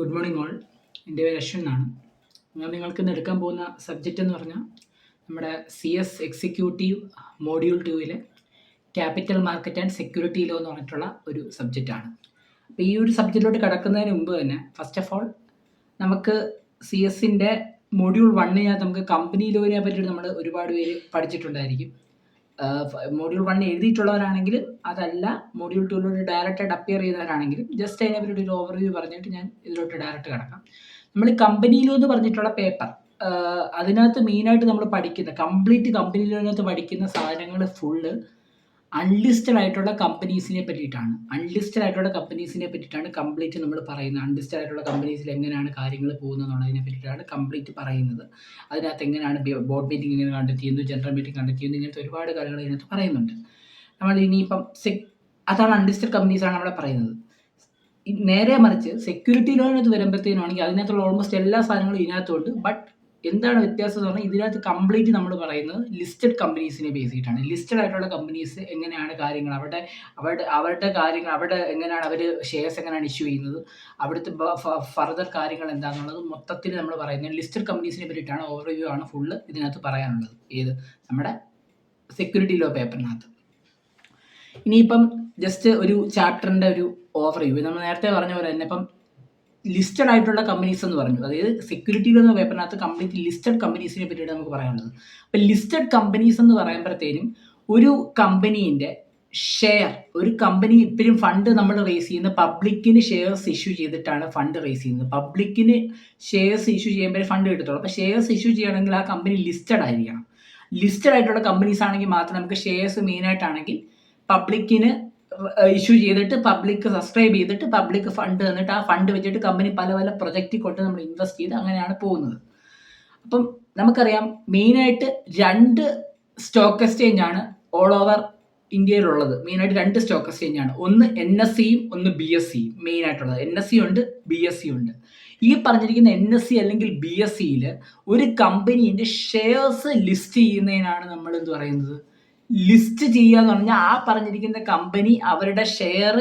Good morning all. എൻ്റെ പേര് അശ്വിൻ എന്നാണ്. ഞാൻ നിങ്ങൾക്ക് ഇന്ന് എടുക്കാൻ പോകുന്ന സബ്ജക്റ്റ് എന്ന് പറഞ്ഞാൽ നമ്മുടെ CS executive module 2 capital market and security law എന്ന് പറഞ്ഞിട്ടുള്ള ഒരു സബ്ജക്റ്റാണ്. അപ്പോൾ ഈ ഒരു സബ്ജക്റ്റിലോട്ട് കിടക്കുന്നതിന് മുമ്പ് തന്നെ ഫസ്റ്റ് ഓഫ് ഓൾ നമുക്ക് CS മോഡ്യൂൾ 1 നമുക്ക് കമ്പനി ലോവിനെ പറ്റിയിട്ട് നമ്മൾ ഒരുപാട് പേര് പഠിച്ചിട്ടുണ്ടായിരിക്കും. മോഡ്യൂൾ 1 എഴുതിയിട്ടുള്ളവരാണെങ്കിലും അതല്ല മോഡ്യൂൾ 2 ഡയറക്റ്റായിട്ട് അപ്പിയർ ചെയ്യുന്നവരാണെങ്കിലും ജസ്റ്റ് അതിനെപ്പറ്റി ഒരു ഓവർവ്യൂ പറഞ്ഞിട്ട് ഞാൻ ഇതിലോട്ട് ഡയറക്റ്റ് കിടക്കാം. നമ്മൾ കമ്പനി ലോ എന്ന് പറഞ്ഞിട്ടുള്ള പേപ്പർ, അതിനകത്ത് മെയിനായിട്ട് നമ്മൾ പഠിക്കുന്ന കംപ്ലീറ്റ് കമ്പനി ലോനകത്ത് പഠിക്കുന്ന സാധനങ്ങൾ ഫുള്ള് അൺലിസ്റ്റഡ് ആയിട്ടുള്ള കമ്പനീസിനെ പറ്റിയിട്ടാണ്. കംപ്ലീറ്റ് നമ്മൾ പറയുന്നത്. അൺലിസ്റ്റഡ് ആയിട്ടുള്ള കമ്പനീസിൽ എങ്ങനെയാണ് കാര്യങ്ങൾ പോകുന്നത് എന്നുള്ളതിനെ പറ്റിയിട്ടാണ് കംപ്ലീറ്റ് പറയുന്നത്. അതിനകത്ത് എങ്ങനെയാണ് ബോർഡ് മീറ്റിംഗ് എങ്ങനെ കണ്ടക്ട് ചെയ്യുന്നു, ജനറൽ മീറ്റിംഗ് കണ്ടക്ട് ചെയ്യുന്നു, ഇങ്ങനത്തെ ഒരുപാട് കാര്യങ്ങൾ ഇതിനകത്ത് പറയുന്നുണ്ട്. നമ്മൾ ഇനിയിപ്പം അതാണ് അൺലിസ്റ്റഡ് കമ്പനീസാണ് നമ്മളെ പറയുന്നത്. നേരെ മറിച്ച് സെക്യൂരിറ്റി ലോണിനകത്ത് വരുമ്പോഴത്തേനാണെങ്കിൽ അതിനകത്തുള്ള ഓൾമോസ്റ്റ് എല്ലാ സാധനങ്ങളും ഇതിനകത്തുണ്ട്. ബട്ട് എന്താണ് വ്യത്യാസം എന്ന് പറഞ്ഞാൽ ഇതിനകത്ത് കംപ്ലീറ്റ് നമ്മൾ പറയുന്നത് ലിസ്റ്റഡ് കമ്പനീസിനെ ബേസ് ചെയ്തിട്ടാണ്. ലിസ്റ്റഡ് ആയിട്ടുള്ള കമ്പനീസ് എങ്ങനെയാണ് കാര്യങ്ങൾ, അവരുടെ കാര്യങ്ങൾ, എങ്ങനെയാണ് അവർ ഷെയർസ് എങ്ങനെയാണ് ഇഷ്യൂ ചെയ്യുന്നത്, അവിടുത്തെ ഫർദർ കാര്യങ്ങൾ എന്താണെന്നുള്ളത് മൊത്തത്തിൽ നമ്മൾ പറയുന്നത് ലിസ്റ്റഡ് കമ്പനീസിനെ പറ്റിയിട്ടാണ്. ഓവർവ്യൂ ആണ് ഫുള്ള് ഇതിനകത്ത് പറയാനുള്ളത്. നമ്മുടെ സെക്യൂരിറ്റി ലോ പേപ്പറിനകത്ത്. ഇനിയിപ്പം ജസ്റ്റ് ഒരു ചാപ്റ്ററിൻ്റെ ഒരു ഓവർവ്യൂ നമ്മൾ നേരത്തെ പറഞ്ഞ പോലെ തന്നെ ഇപ്പം ലിസ്റ്റഡ് ആയിട്ടുള്ള കമ്പനീസ് എന്ന് പറഞ്ഞു. അതായത് സെക്യൂരിറ്റി എന്ന പേപ്പറിനകത്ത് കംപ്ലീറ്റ് ലിസ്റ്റഡ് കമ്പനീസിനെ പറ്റിയിട്ട് നമുക്ക് പറയാനുള്ളത്. അപ്പം ലിസ്റ്റഡ് കമ്പനീസ് എന്ന് പറയുമ്പോഴത്തേനും ഒരു കമ്പനീൻ്റെ ഷെയർ, ഒരു കമ്പനി ഇപ്പോഴും ഫണ്ട് നമ്മൾ റേസ് ചെയ്യുന്ന പബ്ലിക്കിന് ഷെയർസ് ഇഷ്യൂ ചെയ്തിട്ടാണ് ഫണ്ട് റേസ് ചെയ്യുന്നത്. പബ്ലിക്കിന് ഷെയർസ് ഇഷ്യൂ ചെയ്യുമ്പോഴേ ഫണ്ട് കിട്ടത്തുള്ളൂ. അപ്പോൾ ഷെയർസ് ഇഷ്യൂ ചെയ്യണമെങ്കിൽ ആ കമ്പനി ലിസ്റ്റഡ് ആയിരിക്കണം. ലിസ്റ്റഡ് ആയിട്ടുള്ള കമ്പനീസ് ആണെങ്കിൽ മാത്രം നമുക്ക് ഷെയർസ് മെയിനായിട്ടാണെങ്കിൽ പബ്ലിക്കിന് ഇഷ്യൂ ചെയ്തിട്ട് പബ്ലിക് സബ്സ്ക്രൈബ് ചെയ്തിട്ട് പബ്ലിക് ഫണ്ട് തന്നിട്ട് ആ ഫണ്ട് വെച്ചിട്ട് കമ്പനി പല പല പ്രൊജക്റ്റിൽ കൊണ്ട് നമ്മൾ ഇൻവെസ്റ്റ് ചെയ്ത് അങ്ങനെയാണ് പോകുന്നത്. അപ്പം നമുക്കറിയാം മെയിനായിട്ട് 2 സ്റ്റോക്ക് എക്സ്ചേഞ്ച് ആണ് ഓൾ ഓവർ ഇന്ത്യയിലുള്ളത്. മെയിനായിട്ട് 2 സ്റ്റോക്ക് എക്സ്ചേഞ്ച് ആണ്. ഒന്ന് NSE ഒന്ന് BSE. മെയിനായിട്ടുള്ളത് NSE ഉണ്ട്, BSE ഉണ്ട്. ഈ പറഞ്ഞിരിക്കുന്ന NSE അല്ലെങ്കിൽ BSEയിൽ ഒരു കമ്പനീൻ്റെ ഷെയർസ് ലിസ്റ്റ് ചെയ്യുന്നതിനാണ് നമ്മൾ എന്ത് പറയുന്നത്, ലിസ്റ്റ് ചെയ്യുക എന്ന് പറഞ്ഞാൽ ആ പറഞ്ഞിരിക്കുന്ന കമ്പനി അവരുടെ ഷെയർ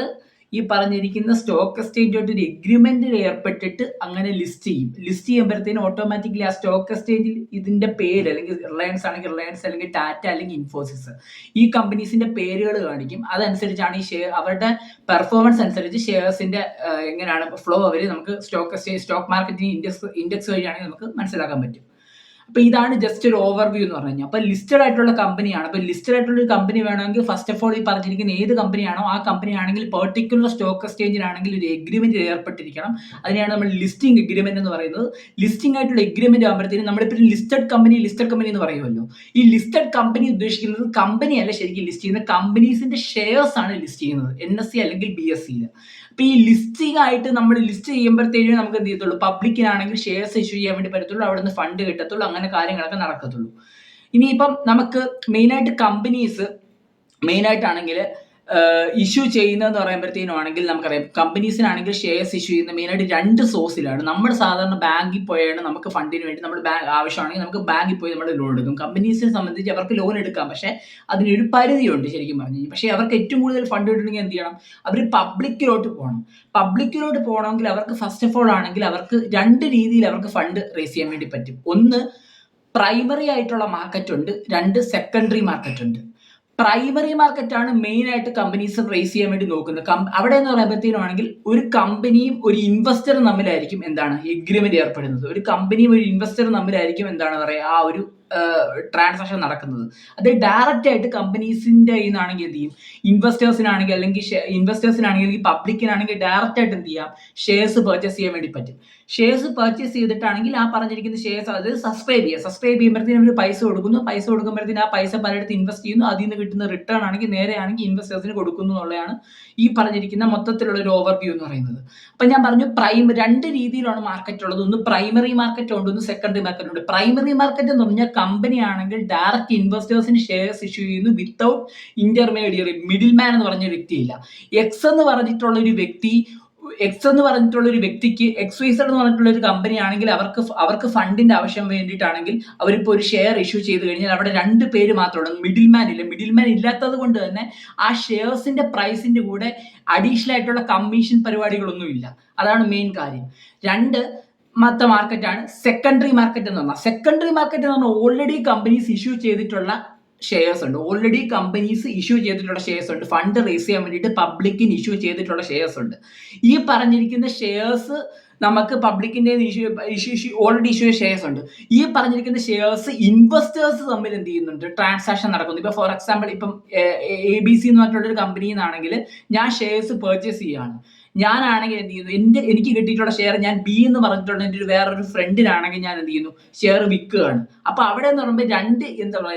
ഈ പറഞ്ഞിരിക്കുന്ന സ്റ്റോക്ക് എക്സ്ചേഞ്ചായിട്ട് ഒരു എഗ്രിമെന്റിൽ ഏർപ്പെട്ടിട്ട് അങ്ങനെ ലിസ്റ്റ് ചെയ്യും. ലിസ്റ്റ് ചെയ്യുമ്പോഴത്തേനും ഓട്ടോമാറ്റിക്കലി ആ സ്റ്റോക്ക് എക്സ്ചേഞ്ചിൽ ഇതിന്റെ പേര്, അല്ലെങ്കിൽ റിലയൻസ് ആണെങ്കിൽ റിലയൻസ്, അല്ലെങ്കിൽ ടാറ്റ, അല്ലെങ്കിൽ ഇൻഫോസിസ്, ഈ കമ്പനീസിന്റെ പേരുകൾ കാണിക്കും. അതനുസരിച്ചാണ് ഈ ഷെയർ, അവരുടെ പെർഫോമൻസ് അനുസരിച്ച് ഷെയർസിന്റെ എങ്ങനെയാണ് ഫ്ലോ അവർ നമുക്ക് സ്റ്റോക്ക് മാർക്കറ്റിംഗ് ഇൻഡെക്സ് വഴിയാണെങ്കിൽ നമുക്ക് മനസ്സിലാക്കാൻ പറ്റും. അപ്പോൾ ഇതാണ് ജസ്റ്റ് ഒരു ഓവർവ്യൂ എന്ന് പറഞ്ഞു കഴിഞ്ഞാൽ. അപ്പോൾ ലിസ്റ്റഡ് ആയിട്ടുള്ള കമ്പനിയാണ്. അപ്പോൾ ലിസ്റ്റഡ് ആയിട്ടുള്ള ഒരു കമ്പനി വേണമെങ്കിൽ ഫസ്റ്റ് ഓഫ് ഓൾ ഈ പറഞ്ഞിരിക്കുന്ന ഏത് കമ്പനിയാണോ ആ കമ്പനി ആണെങ്കിൽ പെർട്ടിക്കുലർ സ്റ്റോക്ക് എക്സ്ചേഞ്ചിനാണെങ്കിൽ ഒരു എഗ്രിമെന്റ് ഏർപ്പെട്ടിരിക്കണം. അതിനെയാണ് നമ്മൾ ലിസ്റ്റിംഗ് എഗ്രിമെന്റ് എന്ന് പറയുന്നത്. ലിസ്റ്റിംഗ് ആയിട്ടുള്ള എഗ്രിമെന്റ് ആകുമ്പോഴത്തേക്കും നമ്മളിപ്പോൾ ലിസ്റ്റഡ് കമ്പനി എന്ന് പറയുമല്ലോ. ഈ ലിസ്റ്റഡ് കമ്പനി ഉദ്ദേശിക്കുന്നത് കമ്പനിയല്ല ശരിക്കും ലിസ്റ്റ് ചെയ്യുന്നത്, കമ്പനീസിന്റെ ഷെയർസ് ആണ് ലിസ്റ്റ് ചെയ്യുന്നത് NSE അല്ലെങ്കിൽ BSEയിൽ. അപ്പോൾ ഈ ലിസ്റ്റിംഗ് ആയിട്ട് നമ്മൾ ലിസ്റ്റ് ചെയ്യുമ്പോഴത്തേക്കും നമുക്ക് എന്ത് ചെയ്യത്തുള്ളൂ, പബ്ലിക്കിനാണെങ്കിൽ ഷെയർസ് ഇഷ്യൂ ചെയ്യാൻ വേണ്ടി പറ്റത്തുള്ളൂ, അവിടെ നിന്ന് ഫണ്ട് കിട്ടത്തുള്ളൂ, അങ്ങനെ കാര്യങ്ങളൊക്കെ നടക്കത്തുള്ളൂ. ഇനിയിപ്പം നമുക്ക് മെയിനായിട്ട് കമ്പനീസ് മെയിനായിട്ടാണെങ്കിൽ ഇഷ്യൂ ചെയ്യുന്നതെന്ന് പറയുമ്പോഴത്തേനുമാണെങ്കിൽ നമുക്കറിയാം കമ്പനീസിനാണെങ്കിൽ ഷെയർസ് ഇഷ്യൂ ചെയ്യുന്ന മെയിനായിട്ട് 2 സോഴ്സിലാണ്. നമ്മൾ സാധാരണ ബാങ്കിൽ പോയാണ് നമുക്ക് ഫണ്ടിന് വേണ്ടി നമ്മൾ ആവശ്യമാണെങ്കിൽ നമുക്ക് ബാങ്കിൽ പോയി നമ്മൾ ലോൺ എടുക്കും. കമ്പനീസിനെ സംബന്ധിച്ച് അവർക്ക് ലോൺ എടുക്കാം, പക്ഷേ അതിനൊരു പരിധിയുണ്ട് ശരിക്കും പറഞ്ഞു കഴിഞ്ഞാൽ. പക്ഷേ അവർക്ക് ഏറ്റവും കൂടുതൽ ഫണ്ട് കിട്ടണമെങ്കിൽ എന്ത് ചെയ്യണം, അവർ പബ്ലിക്കിലോട്ട് പോകണമെങ്കിൽ അവർക്ക് ഫസ്റ്റ് ഓഫ് ഓൾ ആണെങ്കിൽ അവർക്ക് 2 രീതിയിൽ അവർക്ക് ഫണ്ട് റേസ് ചെയ്യാൻ വേണ്ടി പറ്റും. ഒന്ന് പ്രൈമറി ആയിട്ടുള്ള മാർക്കറ്റ് ഉണ്ട്, 2 സെക്കൻഡറി മാർക്കറ്റ് ഉണ്ട്. പ്രൈമറി മാർക്കറ്റാണ് മെയിനായിട്ട് കമ്പനീസ് റേസ് ചെയ്യാൻ വേണ്ടി നോക്കുന്നത്. അവിടെ എന്ന് പറയുമ്പോഴത്തേനാണെങ്കിൽ ഒരു കമ്പനിയും ഒരു ഇൻവെസ്റ്ററും തമ്മിലായിരിക്കും എഗ്രിമെന്റ് ഏർപ്പെടുന്നത്. ഒരു കമ്പനിയും ഒരു ഇൻവെസ്റ്ററും തമ്മിലായിരിക്കും പറയുക ആ ഒരു ട്രാൻസാക്ഷൻ നടക്കുന്നത്. അത് ഡയറക്റ്റ് ആയിട്ട് കമ്പനീസിന്റെ കയ്യിൽ നിന്നാണെങ്കിൽ എന്ത് ചെയ്യും, ഇൻവെസ്റ്റേഴ്സിനാണെങ്കിൽ അല്ലെങ്കിൽ പബ്ലിക്കിനാണെങ്കിൽ ഡയറക്റ്റ് ആയിട്ട് എന്ത് ചെയ്യാം, ഷെയർസ് പർച്ചേസ് ചെയ്യാൻ വേണ്ടി പറ്റും. ഷെയർസ് പർച്ചേസ് ചെയ്തിട്ടാണെങ്കിൽ ആ പറഞ്ഞിരിക്കുന്ന ഷെയർസ് അത് സബ്സ്ക്രൈബ് ചെയ്യുമ്പോഴത്തേനും അവർ പൈസ കൊടുക്കുമ്പോഴത്തേനും ആ പൈസ പലയിടത്ത് ഇൻവെസ്റ്റ് ചെയ്യുന്നു. അതിൽ നിന്ന് കിട്ടുന്ന റിട്ടേൺ ആണെങ്കിൽ നേരെയാണെങ്കിൽ ഇൻവെസ്റ്റേഴ്സിന് കൊടുക്കുന്നു എന്നുള്ളതാണ് ഈ പറഞ്ഞിരിക്കുന്ന മൊത്തത്തിലുള്ള ഒരു ഓവർവ്യൂ എന്ന് പറയുന്നത്. അപ്പം ഞാൻ പറഞ്ഞു 2 രീതിയിലാണ് മാർക്കറ്റ് ഉള്ളത്. ഒന്ന് പ്രൈമറി മാർക്കറ്റ് ഉണ്ട്, ഒന്ന് സെക്കൻഡറി മാർക്കറ്റ് ഉണ്ട്. പ്രൈമറി മാർക്കറ്റ് എന്ന് പറഞ്ഞാൽ കമ്പനി ആണെങ്കിൽ ഡയറക്റ്റ് ഇൻവെസ്റ്റേഴ്സിന് ഷെയർസ് ഇഷ്യൂ ചെയ്യുന്നു വിത്തൗട്ട് ഇന്റർമീഡിയറി, മിഡിൽ മാൻ എന്ന് പറഞ്ഞ വ്യക്തിയില്ല. എന്ന് പറഞ്ഞിട്ടുള്ള ഒരു വ്യക്തി എക്സ് എന്ന് പറഞ്ഞിട്ടുള്ള ഒരു വ്യക്തിക്ക് XYZ എന്ന് പറഞ്ഞിട്ടുള്ള ഒരു കമ്പനി ആണെങ്കിൽ അവർക്ക് ഫണ്ടിന്റെ ആവശ്യം വേണ്ടിയിട്ടാണെങ്കിൽ അവരിപ്പോൾ ഒരു ഷെയർ ഇഷ്യൂ ചെയ്ത് കഴിഞ്ഞാൽ അവിടെ 2 പേര് മാത്രമുള്ളൂ, മിഡിൽ മാൻ ഇല്ലാത്തത് കൊണ്ട് തന്നെ ആ ഷെയർസിന്റെ പ്രൈസിന്റെ കൂടെ അഡീഷണൽ ആയിട്ടുള്ള കമ്മീഷൻ പരിപാടികളൊന്നും ഇല്ല. അതാണ് മെയിൻ കാര്യം. 2 മാർക്കറ്റാണ് സെക്കൻഡറി മാർക്കറ്റ് എന്ന് പറഞ്ഞാൽ. സെക്കൻഡറി മാർക്കറ്റ് എന്ന് പറഞ്ഞാൽ ഓൾറെഡി കമ്പനീസ് ഇഷ്യൂ ചെയ്തിട്ടുള്ള ഷെയർസ് ഉണ്ട്, ഫണ്ട് റേസ് ചെയ്യാൻ വേണ്ടിയിട്ട് പബ്ലിക്കിന് ഇഷ്യൂ ചെയ്തിട്ടുള്ള ഷെയർസ് ഉണ്ട്. ഈ പറഞ്ഞിരിക്കുന്ന ഷെയർസ് നമുക്ക് പബ്ലിക്കിന്റെ ഓൾറെഡി ഇഷ്യൂ ഷെയർസ് ഉണ്ട്. ഈ പറഞ്ഞിരിക്കുന്ന ഷെയർസ് ഇൻവെസ്റ്റേഴ്സ് തമ്മിൽ എന്ത് ചെയ്യുന്നുണ്ട്, ട്രാൻസാക്ഷൻ നടക്കുന്നു. ഇപ്പൊ ഫോർ എക്സാമ്പിൾ ഇപ്പം ABC എന്ന് പറഞ്ഞിട്ടുള്ള ഒരു കമ്പനിയിൽ നിന്നാണെങ്കിൽ ഞാൻ ഷെയർസ് പർച്ചേസ് ചെയ്യുകയാണ്. ഞാനാണെങ്കിൽ എന്ത് ചെയ്യുന്നു, എനിക്ക് കിട്ടിയിട്ടുള്ള ഷെയർ ഞാൻ B എന്ന് പറഞ്ഞിട്ടുള്ള എൻ്റെ വേറൊരു ഫ്രണ്ടിനാണെങ്കിൽ ഞാൻ എന്ത് ചെയ്യുന്നു, ഷെയർ വിൽക്കുകയാണ്. അപ്പൊ അവിടെ എന്ന് പറയുമ്പോൾ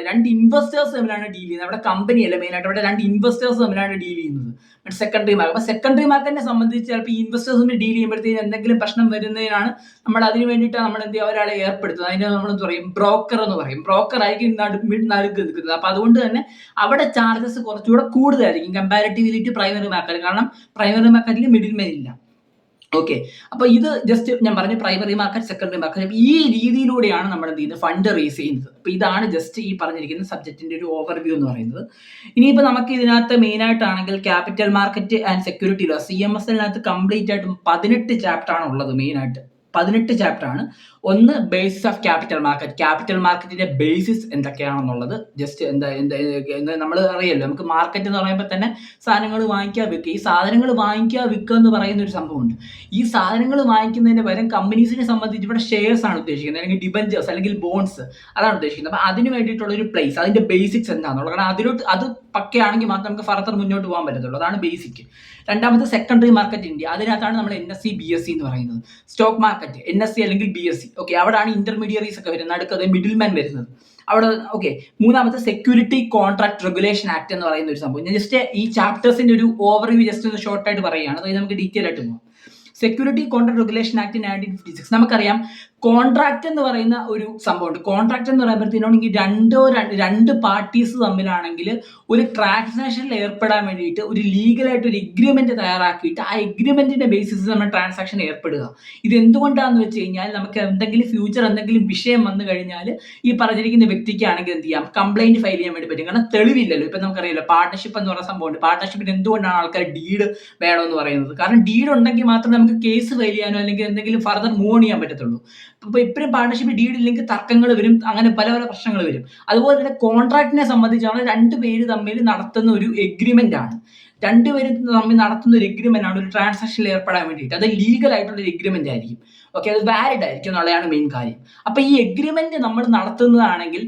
രണ്ട് ഇൻവെസ്റ്റേഴ്സ് തമ്മിലാണ് ഡീൽ ചെയ്യുന്നത്. അവിടെ കമ്പനി അല്ല മെയിൻ ആയിട്ട്, അവിടെ 2 ഇൻവെസ്റ്റേഴ്സ് തമ്മിലാണ് ഡീൽ ചെയ്യുന്നത്. Secondary market. അപ്പൊ സെക്കൻഡറി മാർക്കറ്റിനെ സംബന്ധിച്ച് ചിലപ്പോൾ ഈ ഇൻവെസ്റ്റേഴ്സ് തമ്മിൽ ഡീൽ ചെയ്യുമ്പോഴത്തേക്ക് എന്തെങ്കിലും പ്രശ്നം വരുന്നതിനാണ് നമ്മൾ അതിന് വേണ്ടിയിട്ട് നമ്മൾ എന്ത് ചെയ്യുക, ഒരാളെ ഏർപ്പെടുത്തുന്നത്. അതിനെ നമ്മൾ എന്ത് പറയും, ബ്രോക്കർ എന്ന് പറയും. ബ്രോക്കർ ആയിരിക്കും നടുക്ക് നിൽക്കുന്നത്. അപ്പൊ അതുകൊണ്ട് തന്നെ അവിടെ ചാർജസ് കുറച്ചുകൂടെ കൂടുതലായിരിക്കും കമ്പാരിറ്റീവ്ലി ടു പ്രൈമറി മാർക്കറ്റ്. കാരണം പ്രൈമറി മാർക്കറ്റിൽ മിഡിൽ മെൻ ഇല്ല. ഓക്കെ, അപ്പൊ ഇത് ജസ്റ്റ് ഞാൻ പറഞ്ഞു പ്രൈമറി മാർക്കറ്റ്, സെക്കൻഡറി മാർക്കറ്റ്. ഈ രീതിയിലൂടെയാണ് നമ്മൾ എന്ത് ചെയ്യുന്നത്, ഫണ്ട് റേസ് ചെയ്യുന്നത്. അപ്പൊ ഇതാണ് ജസ്റ്റ് ഈ പറഞ്ഞിരിക്കുന്ന സബ്ജക്റ്റിന്റെ ഒരു ഓവർവ്യൂ എന്ന് പറയുന്നത്. ഇനിയിപ്പോ നമുക്ക് ഇതിനകത്ത് മെയിൻ ആയിട്ടാണെങ്കിൽ capital market and security law, CMSലിനകത്ത് കംപ്ലീറ്റ് ആയിട്ടും 18 ചാപ്റ്റർ ആണ് ഉള്ളത്. മെയിൻ ആയിട്ട് 18 ചാപ്റ്റർ ആണ്. ഒന്ന് ബേസിസ് ഓഫ് ക്യാപിറ്റൽ മാർക്കറ്റിന്റെ ബേസിസ് എന്തൊക്കെയാണെന്നുള്ളത് ജസ്റ്റ് എന്താ നമ്മൾ അറിയാലോ. നമുക്ക് മാർക്കറ്റ് എന്ന് പറയുമ്പോൾ തന്നെ സാധനങ്ങൾ വാങ്ങിക്കുക വിൽക്കുക. ഈ സാധനങ്ങൾ വാങ്ങിക്കുക വിൽക്കുക എന്ന് പറയുന്ന ഒരു സംഭവമുണ്ട്. ഈ സാധനങ്ങൾ വാങ്ങിക്കുന്നതിന് പകരം കമ്പനീസിനെ സംബന്ധിച്ച് ഇവിടെ ഷെയർസ് ആണ് ഉദ്ദേശിക്കുന്നത്, അല്ലെങ്കിൽ ഡിബഞ്ചേഴ്സ് അല്ലെങ്കിൽ ബോൺസ്, അതാണ് ഉദ്ദേശിക്കുന്നത്. അപ്പൊ അതിന് വേണ്ടിയിട്ടുള്ള ഒരു പ്ലേസ്, അതിന്റെ ബേസിക്സ് എന്താണെന്നുള്ളത്. കാരണം അത് പക്കയാണെങ്കിൽ മാത്രം നമുക്ക് ഫർദർ മുന്നോട്ട് പോകാൻ പറ്റത്തുള്ളൂ. അതാണ് ബേസിക്. രണ്ടാമത്തെ സെക്കൻഡറി മാർക്കറ്റ് ഇന്ത്യ. അതിനകത്താണ് നമ്മൾ NSE BSE എന്ന് പറയുന്നത്. സ്റ്റോക്ക് മാർക്കറ്റ് NSE അല്ലെങ്കിൽ BSE. ഓക്കെ, അവിടെയാണ് ഇന്റർമീഡിയറീസ് ഒക്കെ വരുന്നത്, അടുത്തത് മിഡിൽ മാൻ വരുന്നത് അവിടെ. ഓക്കെ, മൂന്നാമത്തെ സെക്യൂരിറ്റി കോൺട്രാക്ട് റെഗുലേഷൻ ആക്ട് എന്ന് പറയുന്ന ഒരു സംഭവം. ഞാൻ ജസ്റ്റ് ഈ ചാപ്റ്റേഴ്സിന്റെ ഒരു ഓവർവ്യൂ ജസ്റ്റ് ഒന്ന് ഷോർട്ട് ആയിട്ട് പറയുകയാണ്, അതായത് നമുക്ക് ഡീറ്റെയിൽ ആയിട്ട് പോകാം. Security contract regulation act 1956. നമുക്കറിയാം കോൺട്രാക്ട് എന്ന് പറയുന്ന ഒരു സംഭവമുണ്ട്. കോൺട്രാക്ട് എന്ന് പറയുമ്പോഴത്തേനാണെങ്കിൽ രണ്ട് പാർട്ടീസ് തമ്മിലാണെങ്കിൽ ഒരു ട്രാൻസാക്ഷനിൽ ഏർപ്പെടാൻ വേണ്ടിയിട്ട് ഒരു ലീഗലായിട്ട് ഒരു എഗ്രിമെന്റ് തയ്യാറാക്കിയിട്ട് ആ എഗ്രിമെന്റിന്റെ ബേസിസിൽ നമ്മൾ ട്രാൻസാക്ഷൻ ഏർപ്പെടുക. ഇത് എന്തുകൊണ്ടാണെന്ന് വെച്ച് കഴിഞ്ഞാൽ നമുക്ക് എന്തെങ്കിലും വിഷയം വന്നു കഴിഞ്ഞാൽ ഈ പറഞ്ഞിരിക്കുന്ന വ്യക്തിക്കാണെങ്കിൽ എന്ത് ചെയ്യാം, കംപ്ലൈന്റ് ഫയൽ ചെയ്യാൻ വേണ്ടി പറ്റും. കാരണം തെളിവില്ലല്ലോ. ഇപ്പൊ നമുക്കറിയാലോ പാർട്ണർഷിപ്പ് എന്ന് പറയുന്ന സംഭവമുണ്ട്. പാർട്ണർഷിപ്പിന് എന്തുകൊണ്ടാണ് ആൾക്കാർ ഡീഡ് വേണമെന്ന് പറയുന്നത്? കാരണം ഡീഡ് ഉണ്ടെങ്കിൽ മാത്രമേ നമുക്ക് കേസ് ഫയൽ ചെയ്യാനോ അല്ലെങ്കിൽ എന്തെങ്കിലും ഫർദർ മൂവ് ചെയ്യാൻ പറ്റത്തുള്ളൂ. അപ്പൊ എപ്പോഴും പാർട്ണർഷിപ്പ് ഡീഡ് ഇല്ലെങ്കിൽ തർക്കങ്ങൾ വരും, അങ്ങനെ പല പ്രശ്നങ്ങൾ വരും. അതുപോലെ തന്നെ കോൺട്രാക്ടിനെ സംബന്ധിച്ചാണ് 2 പേര് തമ്മിൽ നടത്തുന്ന ഒരു എഗ്രിമെന്റ് ആണ്. 2 പേര് തമ്മിൽ നടത്തുന്ന ഒരു എഗ്രിമെന്റ് ആണ് ഒരു ട്രാൻസാക്ഷനിൽ ഏർപ്പെടാൻ വേണ്ടിയിട്ട്. അത് ലീഗൽ ആയിട്ടുള്ള ഒരു എഗ്രിമെന്റ് ആയിരിക്കും. ഓക്കെ, അത് വാലിഡ് ആയിരിക്കും എന്നുള്ളതാണ് മെയിൻ കാര്യം. അപ്പൊ ഈ എഗ്രിമെന്റ് നമ്മൾ നടത്തുന്നതാണെങ്കിൽ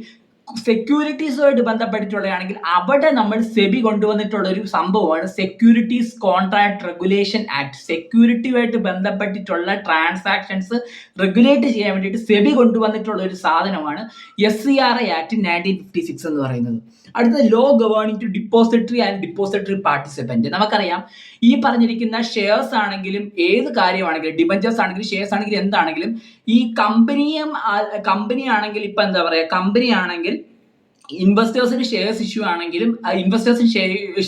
സെക്യൂരിറ്റീസുമായിട്ട് ബന്ധപ്പെട്ടിട്ടുള്ളതാണെങ്കിൽ അവിടെ നമ്മൾ സെബി കൊണ്ടുവന്നിട്ടുള്ള ഒരു സംഭവമാണ് സെക്യൂരിറ്റീസ് കോൺട്രാക്ട് റെഗുലേഷൻ ആക്ട്. സെക്യൂരിറ്റിയുമായിട്ട് ബന്ധപ്പെട്ടിട്ടുള്ള ട്രാൻസാക്ഷൻസ് റെഗുലേറ്റ് ചെയ്യാൻ വേണ്ടിയിട്ട് സെബി കൊണ്ടുവന്നിട്ടുള്ള ഒരു സാധനമാണ് SCRI ആക്ട് 1956 എന്ന് പറയുന്നത്. അടുത്ത law governing to depository and depository participant. നമുക്കറിയാം ഈ പറഞ്ഞിരിക്കുന്ന ഷെയർസ് ആണെങ്കിലും ഏത് കാര്യമാണെങ്കിലും, ഡിബഞ്ചേഴ്സ് ആണെങ്കിലും ഷെയർസ് ആണെങ്കിലും എന്താണെങ്കിലും, ഈ കമ്പനി ആണെങ്കിൽ ഇപ്പൊ എന്താ പറയാ, കമ്പനി ആണെങ്കിൽ ഇൻവെസ്റ്റേഴ്സിന് ഷെയർസ് ഇഷ്യൂ ആണെങ്കിലും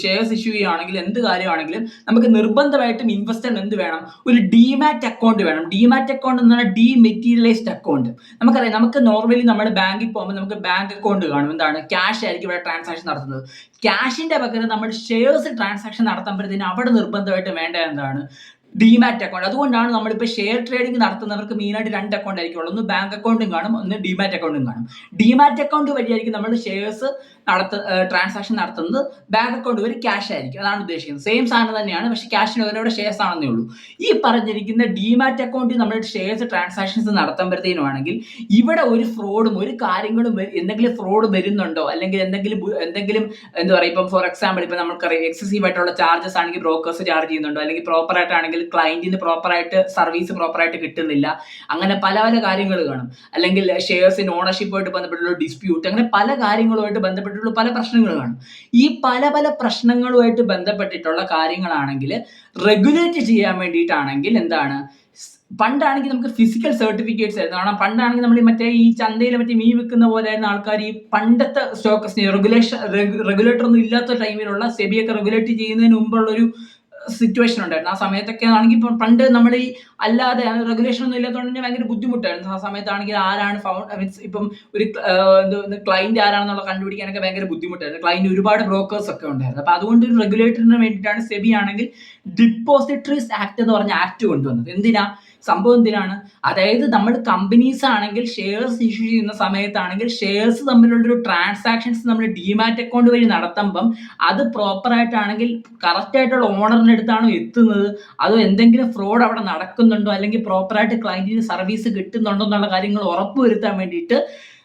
ഷെയർസ് ഇഷ്യൂ ചെയ്യുകയാണെങ്കിൽ എന്ത് കാര്യമാണെങ്കിലും നമുക്ക് നിർബന്ധമായിട്ടും ഇൻവെസ്റ്ററിന് എന്ത് വേണം, ഒരു ഡിമാറ്റ് അക്കൗണ്ട് വേണം. ഡിമാറ്റ് അക്കൗണ്ട് എന്ന് പറഞ്ഞാൽ ഡിമെറ്റീരിയലൈസ്ഡ് അക്കൗണ്ട്. നമുക്കറിയാം, നമുക്ക് നോർമലി നമ്മൾ ബാങ്കിൽ പോകുമ്പോൾ നമുക്ക് ബാങ്ക് അക്കൗണ്ട് കാണും. എന്താണ്, ക്യാഷ് ആയിരിക്കും ഇവിടെ ട്രാൻസാക്ഷൻ നടത്തുന്നത്. ക്യാഷിന്റെ പകരം നമ്മൾ ഷെയർസ് ട്രാൻസാക്ഷൻ നടത്തുമ്പോഴത്തേന് അവിടെ നിർബന്ധമായിട്ട് വേണ്ട എന്താണ്, ഡിമാറ്റ് അക്കൗണ്ട്. അതുകൊണ്ടാണ് നമ്മളിപ്പോൾ ഷെയർ ട്രേഡിംഗ് നടത്തുന്നവർക്ക് മെയിനായിട്ട് 2 അക്കൗണ്ട് ആയിരിക്കും ഉള്ളത്. ഒന്ന് ബാങ്ക് അക്കൗണ്ടും കാണും, ഒന്ന് ഡിമാറ്റ് അക്കൗണ്ടും കാണും. ഡിമാറ്റ് അക്കൗണ്ട് വഴിയായിരിക്കും നമ്മൾ ഷെയർസ് ട്രാൻസാക്ഷൻ നടത്തുന്നത്. ബാങ്ക് അക്കൗണ്ട് വഴി ക്യാഷ് ആയിരിക്കും. അതാണ് ഉദ്ദേശിക്കുന്നത്. സെയിം സാധനം തന്നെയാണ്, പക്ഷേ ക്യാഷിന് പകരം ഷെയർസ് ആണെന്നേ ഉള്ളൂ. ഈ പറഞ്ഞിരിക്കുന്ന ഡിമാറ്റ് അക്കൗണ്ടിൽ നമ്മൾ ഷെയർസ് ട്രാൻസാക്ഷൻസ് നടത്തുമ്പോഴത്തേനുമാണെങ്കിൽ ഇവിടെ ഒരു ഫ്രോഡും ഒരു കാര്യങ്ങളും എന്തെങ്കിലും ഫ്രോഡ് വരുന്നുണ്ടോ, അല്ലെങ്കിൽ എന്തെങ്കിലും എന്താ പറയുക, ഇപ്പം ഫോർ എക്സാമ്പിൾ ഇപ്പം നമുക്കറിയാം എക്സസീവ് ആയിട്ടുള്ള ചാർജസ് ആണെങ്കിൽ ബ്രോക്കേഴ്സ് ചാർജ് ചെയ്യുന്നുണ്ടോ, അല്ലെങ്കിൽ പ്രോപ്പർ ആയിട്ടാണെങ്കിൽ ക്ലയന്റിന് പ്രോപ്പറായിട്ട് സർവീസ് പ്രോപ്പറായിട്ട് കിട്ടുന്നില്ല, അങ്ങനെ പല കാര്യങ്ങൾ കാണും. അല്ലെങ്കിൽ ഷെയർസിന് ഓണർഷിപ്പുമായിട്ട് ബന്ധപ്പെട്ടുള്ള ഡിസ്പ്യൂട്ട്, അങ്ങനെ പല കാര്യങ്ങളുമായിട്ട് ബന്ധപ്പെട്ടുള്ള പല പ്രശ്നങ്ങൾ കാണും. ഈ പല പ്രശ്നങ്ങളുമായിട്ട് ബന്ധപ്പെട്ടിട്ടുള്ള കാര്യങ്ങളാണെങ്കിൽ റെഗുലേറ്റ് ചെയ്യാൻ വേണ്ടിയിട്ടാണെങ്കിൽ എന്താണ്, പണ്ടാണെങ്കിൽ നമുക്ക് ഫിസിക്കൽ സർട്ടിഫിക്കറ്റ്സ് ആയിരുന്നു. കാരണം പണ്ടാണെങ്കിൽ നമ്മൾ മറ്റേ ഈ ചന്തയിൽ മറ്റേ മീൻ വിൽക്കുന്ന പോലെ ആയിരുന്നു ആൾക്കാർ. ഈ പണ്ടത്തെ സ്റ്റോക്ക് റെഗുലേറ്റർ ഒന്നും ഇല്ലാത്ത ടൈമിലുള്ള സെബിയൊക്കെ റെഗുലേറ്റ് ചെയ്യുന്നതിന് മുമ്പുള്ളൊരു സിറ്റുവേഷൻ ഉണ്ടായിരുന്നു. ആ സമയത്തൊക്കെ ആണെങ്കിൽ ഇപ്പം പണ്ട് നമ്മൾ ഈ അല്ലാതെ റെഗുലേഷൻ ഒന്നും ഇല്ലാത്തതുകൊണ്ട് തന്നെ ഭയങ്കര ബുദ്ധിമുട്ടായിരുന്നു. ആ സമയത്താണെങ്കിൽ ആരാണ് മീൻസ് ഇപ്പം ഒരു ക്ലയന്റ് ആരാണെന്നുള്ള കണ്ടുപിടിക്കാനൊക്കെ ഭയങ്കര ബുദ്ധിമുട്ടായിരുന്നു. ക്ലയന്റ് ഒരുപാട് ബ്രോക്കേഴ്സ് ഒക്കെ ഉണ്ടായിരുന്നു. അപ്പൊ അതുകൊണ്ട് ഒരു റെഗുലേറ്ററിന് വേണ്ടിയിട്ടാണ് സെബി ആണെങ്കിൽ ഡിപ്പോസിറ്ററീസ് ആക്ട് എന്ന് പറഞ്ഞ ആക്ട് കൊണ്ടുവന്നത്. എന്തിനാ സംഭവം എന്തിനാണ്? അതായത് നമ്മൾ കമ്പനീസ് ആണെങ്കിൽ ഷെയർസ് ഇഷ്യൂ ചെയ്യുന്ന സമയത്താണെങ്കിൽ ഷെയർസ് തമ്മിലുള്ളൊരു ട്രാൻസാക്ഷൻസ് നമ്മൾ ഡിമാറ്റ് അക്കൗണ്ട് വഴി നടത്തുമ്പം അത് പ്രോപ്പർ ആയിട്ടാണെങ്കിൽ കറക്റ്റ് ആയിട്ടുള്ള ഓണറിന്റെ അടുത്താണോ എത്തുന്നത്, അതോ എന്തെങ്കിലും ഫ്രോഡ് അവിടെ നടക്കുന്നുണ്ടോ, അല്ലെങ്കിൽ പ്രോപ്പർ ആയിട്ട് ക്ലയന്റിന് സർവീസ് കിട്ടുന്നുണ്ടോ എന്നുള്ള കാര്യങ്ങൾ ഉറപ്പുവരുത്താൻ വേണ്ടിയിട്ട്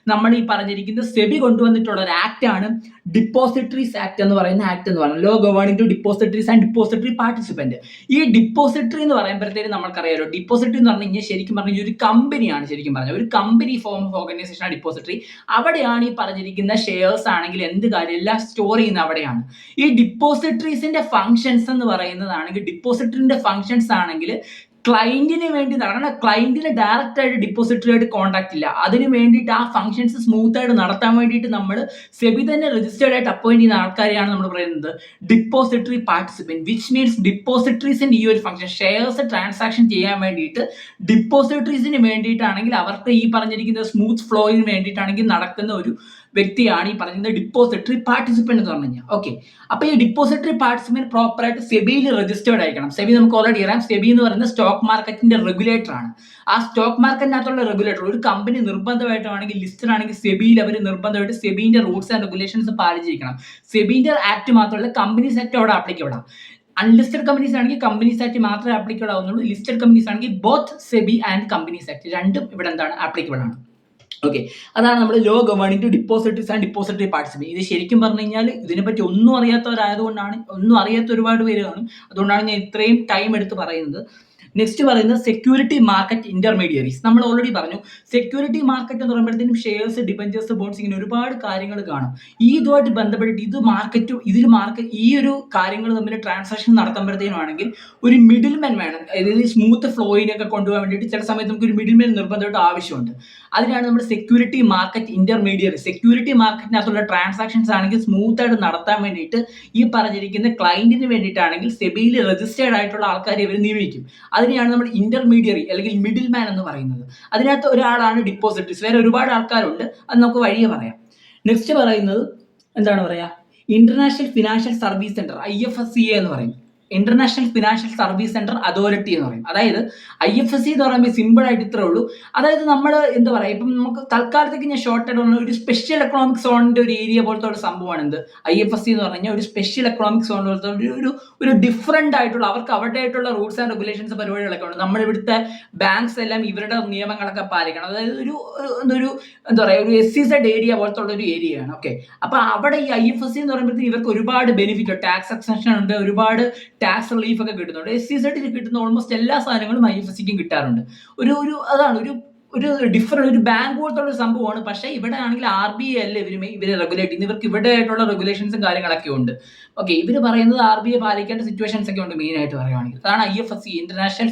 നമ്മൾ ഈ പറഞ്ഞിരിക്കുന്ന സെബി കൊണ്ടുവന്നിട്ടുള്ള ഒരു ആക്ട് ആണ് ഡിപ്പോസിറ്ററീസ് ആക്ട് എന്ന് പറയുന്ന ആക്ട് എന്ന് പറയുന്നത്. Law governing to depositories and depository participant. ഈ ഡിപ്പോസിറ്ററി എന്ന് പറയുമ്പോഴത്തേക്കും നമുക്കറിയാലോ, ഡിപ്പോസിറ്ററി എന്ന് പറഞ്ഞു കഴിഞ്ഞാൽ ശരിക്കും പറഞ്ഞാൽ ഒരു കമ്പനിയാണ്. ശരിക്കും പറഞ്ഞാൽ ഒരു കമ്പനി ഫോം ഓഫ് ഓർഗനൈസേഷൻ ആണ് ഡിപ്പോസിറ്ററി. അവിടെയാണ് ഈ പറഞ്ഞിരിക്കുന്ന ഷെയർസ് ആണെങ്കിൽ എന്ത് കാര്യം എല്ലാം സ്റ്റോർ ചെയ്യുന്നത് അവിടെയാണ്. ഈ ഡിപ്പോസിറ്ററീസിന്റെ ഫംഗ്ഷൻസ് എന്ന് പറയുന്നതാണെങ്കിൽ ഡിപ്പോസിറ്ററിന്റെ ഫംഗ്ഷൻസ് ആണെങ്കിൽ ക്ലയന്റിന് വേണ്ടി നടക്കണം. ക്ലയന്റിന് ഡയറക്റ്റ് ആയിട്ട് ഡിപ്പോസിറ്ററിയായിട്ട് കോൺടാക്ട് ഇല്ല. അതിന് വേണ്ടിയിട്ട് ആ ഫംഗ്ഷൻസ് സ്മൂത്ത് ആയിട്ട് നടത്താൻ വേണ്ടിയിട്ട് നമ്മൾ സെബി തന്നെ രജിസ്റ്റേർഡ് ആയിട്ട് അപ്പോയിന്റ് ചെയ്യുന്ന ആൾക്കാരെയാണ് നമ്മൾ പറയുന്നത് ഡിപ്പോസിറ്ററി പാർട്ടിസിപ്പന്റ്. വിച്ച് മീൻസ് ഡിപ്പോസിറ്ററീസിന്റെ ഈ ഒരു ഫംഗ്ഷൻ ഷെയർസ് ട്രാൻസാക്ഷൻ ചെയ്യാൻ വേണ്ടിയിട്ട് ഡിപ്പോസിറ്ററീസിന് വേണ്ടിയിട്ടാണെങ്കിൽ അവർക്ക് ഈ പറഞ്ഞിരിക്കുന്ന സ്മൂത്ത് ഫ്ലോയിന് വേണ്ടിയിട്ടാണെങ്കിൽ നടക്കുന്ന ഒരു വ്യക്തിയാണ് ഈ പറയുന്നത് ഡിപ്പോസിറ്ററി പാർട്ടിസിപ്പന്റ് എന്ന് പറഞ്ഞു കഴിഞ്ഞാൽ. ഓക്കെ, അപ്പൊ ഈ ഡിപ്പോസിറ്ററി പാർട്ടിസിപ്പന്റ് പ്രോപ്പർ ആയിട്ട് സെബിയിൽ രജിസ്റ്റേർഡ് ആയിരിക്കണം. സെബി നമുക്ക് ഓൾറെഡി അറിയാം, സെബി എന്ന് പറയുന്നത് സ്റ്റോക്ക് മാർക്കറ്റിന്റെ റെഗുലേറ്റർ ആണ്. ആ സ്റ്റോക്ക് മാർക്കറ്റിനകത്തുള്ള റെഗുലേറ്റർ ഒരു കമ്പനി നിർബന്ധമായിട്ടാണെങ്കിൽ ലിസ്റ്റഡ് ആണെങ്കിൽ സെബിയിൽ അവർ നിർബന്ധമായിട്ട് സെബിന്റെ റൂൾസ് ആൻഡ് റെഗുലേഷൻസ് പാലിച്ചിരിക്കണം. സെബിന്റെ ആക്ട് മാത്രമല്ല കമ്പനീസ് ആക്ട് അവിടെ ആപ്ലിക്കബിൾ ആണ്. അൺലിസ്റ്റഡ് കമ്പനീസ് ആണെങ്കിൽ കമ്പനീസ് ആക്ട് മാത്രമേ ആപ്ലിക്കബിൾ ആവുന്നുള്ളൂ. ലിസ്റ്റഡ് കമ്പനീസ് ആണെങ്കിൽ both SEBI and companies act രണ്ടും ഇവിടെ എന്താണ് ആപ്ലിക്കബിൾ ആണ്. ഓക്കെ, അതാണ് നമ്മൾ law governing to depositories and depository participant. ഇത് ശരിക്കും പറഞ്ഞു കഴിഞ്ഞാൽ ഇതിനെപ്പറ്റി ഒന്നും അറിയാത്തവരായതുകൊണ്ടാണ്, ഒന്നും അറിയാത്ത ഒരുപാട് പേര് കാണും. അതുകൊണ്ടാണ് ഞാൻ ഇത്രയും ടൈം എടുത്ത് പറയുന്നത്. നെക്സ്റ്റ് പറയുന്നത് സെക്യൂരിറ്റി മാർക്കറ്റ് ഇന്റർമീഡിയറീസ്. നമ്മൾ ഓൾറെഡി പറഞ്ഞു, സെക്യൂരിറ്റി മാർക്കറ്റ് എന്ന് പറയുമ്പോഴത്തേനും ഷെയർസ്, ഡിബഞ്ചേഴ്സ്, ബോൺസ്, ഇങ്ങനെ ഒരുപാട് കാര്യങ്ങൾ കാണും. ഇതുമായിട്ട് ബന്ധപ്പെട്ടിട്ട് ഈ ഒരു കാര്യങ്ങൾ തമ്മിൽ ട്രാൻസാക്ഷൻ നടത്തുമ്പോഴത്തേനാണെങ്കിൽ ഒരു മിഡിൽ മാൻ വേണം. അതായത് സ്മൂത്ത് ഫ്ലോയിനൊക്കെ കൊണ്ടുപോകാൻ വേണ്ടിയിട്ട് ചില സമയത്ത് നമുക്ക് ഒരു മിഡിൽ മാൻ നിർബന്ധമായിട്ട് ആവശ്യമുണ്ട്. അതിനാണ് നമ്മൾ സെക്യൂരിറ്റി മാർക്കറ്റ് ഇന്റർമീഡിയറി. സെക്യൂരിറ്റി മാർക്കറ്റിനകത്തുള്ള ട്രാൻസാക്ഷൻസ് ആണെങ്കിൽ സ്മൂത്ത് ആയിട്ട് നടത്താൻ വേണ്ടിയിട്ട് ഈ പറഞ്ഞിരിക്കുന്ന ക്ലയന്റിന് വേണ്ടിയിട്ടാണെങ്കിൽ സെബിയിൽ രജിസ്റ്റേർഡ് ആയിട്ടുള്ള ആൾക്കാരെ ഇവർ നിയമിക്കും. അതിനെയാണ് നമ്മൾ ഇന്റർമീഡിയറി അല്ലെങ്കിൽ മിഡിൽ മാൻ എന്ന് പറയുന്നത്. അതിനകത്ത് ഒരാളാണ് ഡിപ്പോസിറ്ററീസ്. വേറെ ഒരുപാട് ആൾക്കാരുണ്ട്, അത് നമുക്ക് വഴിയെ പറയാം. നെക്സ്റ്റ് പറയുന്നത് എന്താണ് പറയാ, international financial service centre, IFSCA എന്ന് പറയും. International financial service centre authority എന്ന് പറയും. അതായത് IFSC എന്ന് പറയുമ്പോൾ സിമ്പിൾ ആയിട്ട് ഇത്രേ ഉള്ളൂ. അതായത് നമ്മൾ എന്താ പറയുക, ഇപ്പം നമുക്ക് തൽക്കാലത്തേക്ക് ഞാൻ ഷോർട്ട് ആയിട്ട് പറഞ്ഞ ഒരു സ്പെഷ്യൽ എക്കണോമിക് സോണിന്റെ ഒരു ഏരിയ പോലത്തെ ഒരു സംഭവമാണ് എന്ത് IFSC എന്ന് പറഞ്ഞു കഴിഞ്ഞാൽ. ഒരു സ്പെഷ്യൽ എക്കണോമിക് സോൺ പോലത്തെ ഒരു ഡിഫറെന്റ് ആയിട്ടുള്ള അവർക്ക് അവരുടെ ആയിട്ടുള്ള റൂൾസ് ആൻഡ് റെഗുലേഷൻസ് പരിപാടികളൊക്കെ ഉണ്ട്. നമ്മൾ ഇവിടുത്തെ ബാങ്ക്സ് എല്ലാം ഇവരുടെ നിയമങ്ങളൊക്കെ പാലിക്കണം. അതായത് ഒരു എന്താ പറയുക, ഒരു SEZ ഏരിയ പോലത്തെ ഉള്ള ഒരു ഏരിയയാണ്. ഓക്കെ, അപ്പൊ അവിടെ ഈ IFSC എന്ന് പറയുമ്പോഴത്തേക്ക് ഇവർക്ക് ഒരുപാട് ബെനിഫിറ്റ്, ടാക്സ് എക്സെപ്ഷൻ ഉണ്ട്, ഒരുപാട് ടാക്സ് റിലീഫ് ഒക്കെ കിട്ടുന്നുണ്ട്. SEZ കിട്ടുന്ന ഓൾമോസ്റ്റ് എല്ലാ സാധനങ്ങളും IFSCക്കും കിട്ടാറുണ്ട്. അതാണ് ഒരു ഡിഫറെന്റ് ഒരു ബാങ്ക് പോലത്തെ ഒരു സംഭവമാണ്. പക്ഷേ ഇവിടെ ആണെങ്കിൽ RBI അല്ല ഇവരെ റെഗുലേറ്റ് ചെയ്യുന്നത്. ഇവർക്ക് ഇവിടെ ആയിട്ടുള്ള റെഗുലേഷൻസും കാര്യങ്ങളൊക്കെ ഉണ്ട്. ഓക്കെ, ഇവർ പറയുന്നത് RBI പാലിക്കേണ്ട സിറ്റുവേഷൻസ് ഒക്കെ ഉണ്ട് മെയിൻ ആയിട്ട് പറയുകയാണെങ്കിൽ. അതാണ് IFSC, international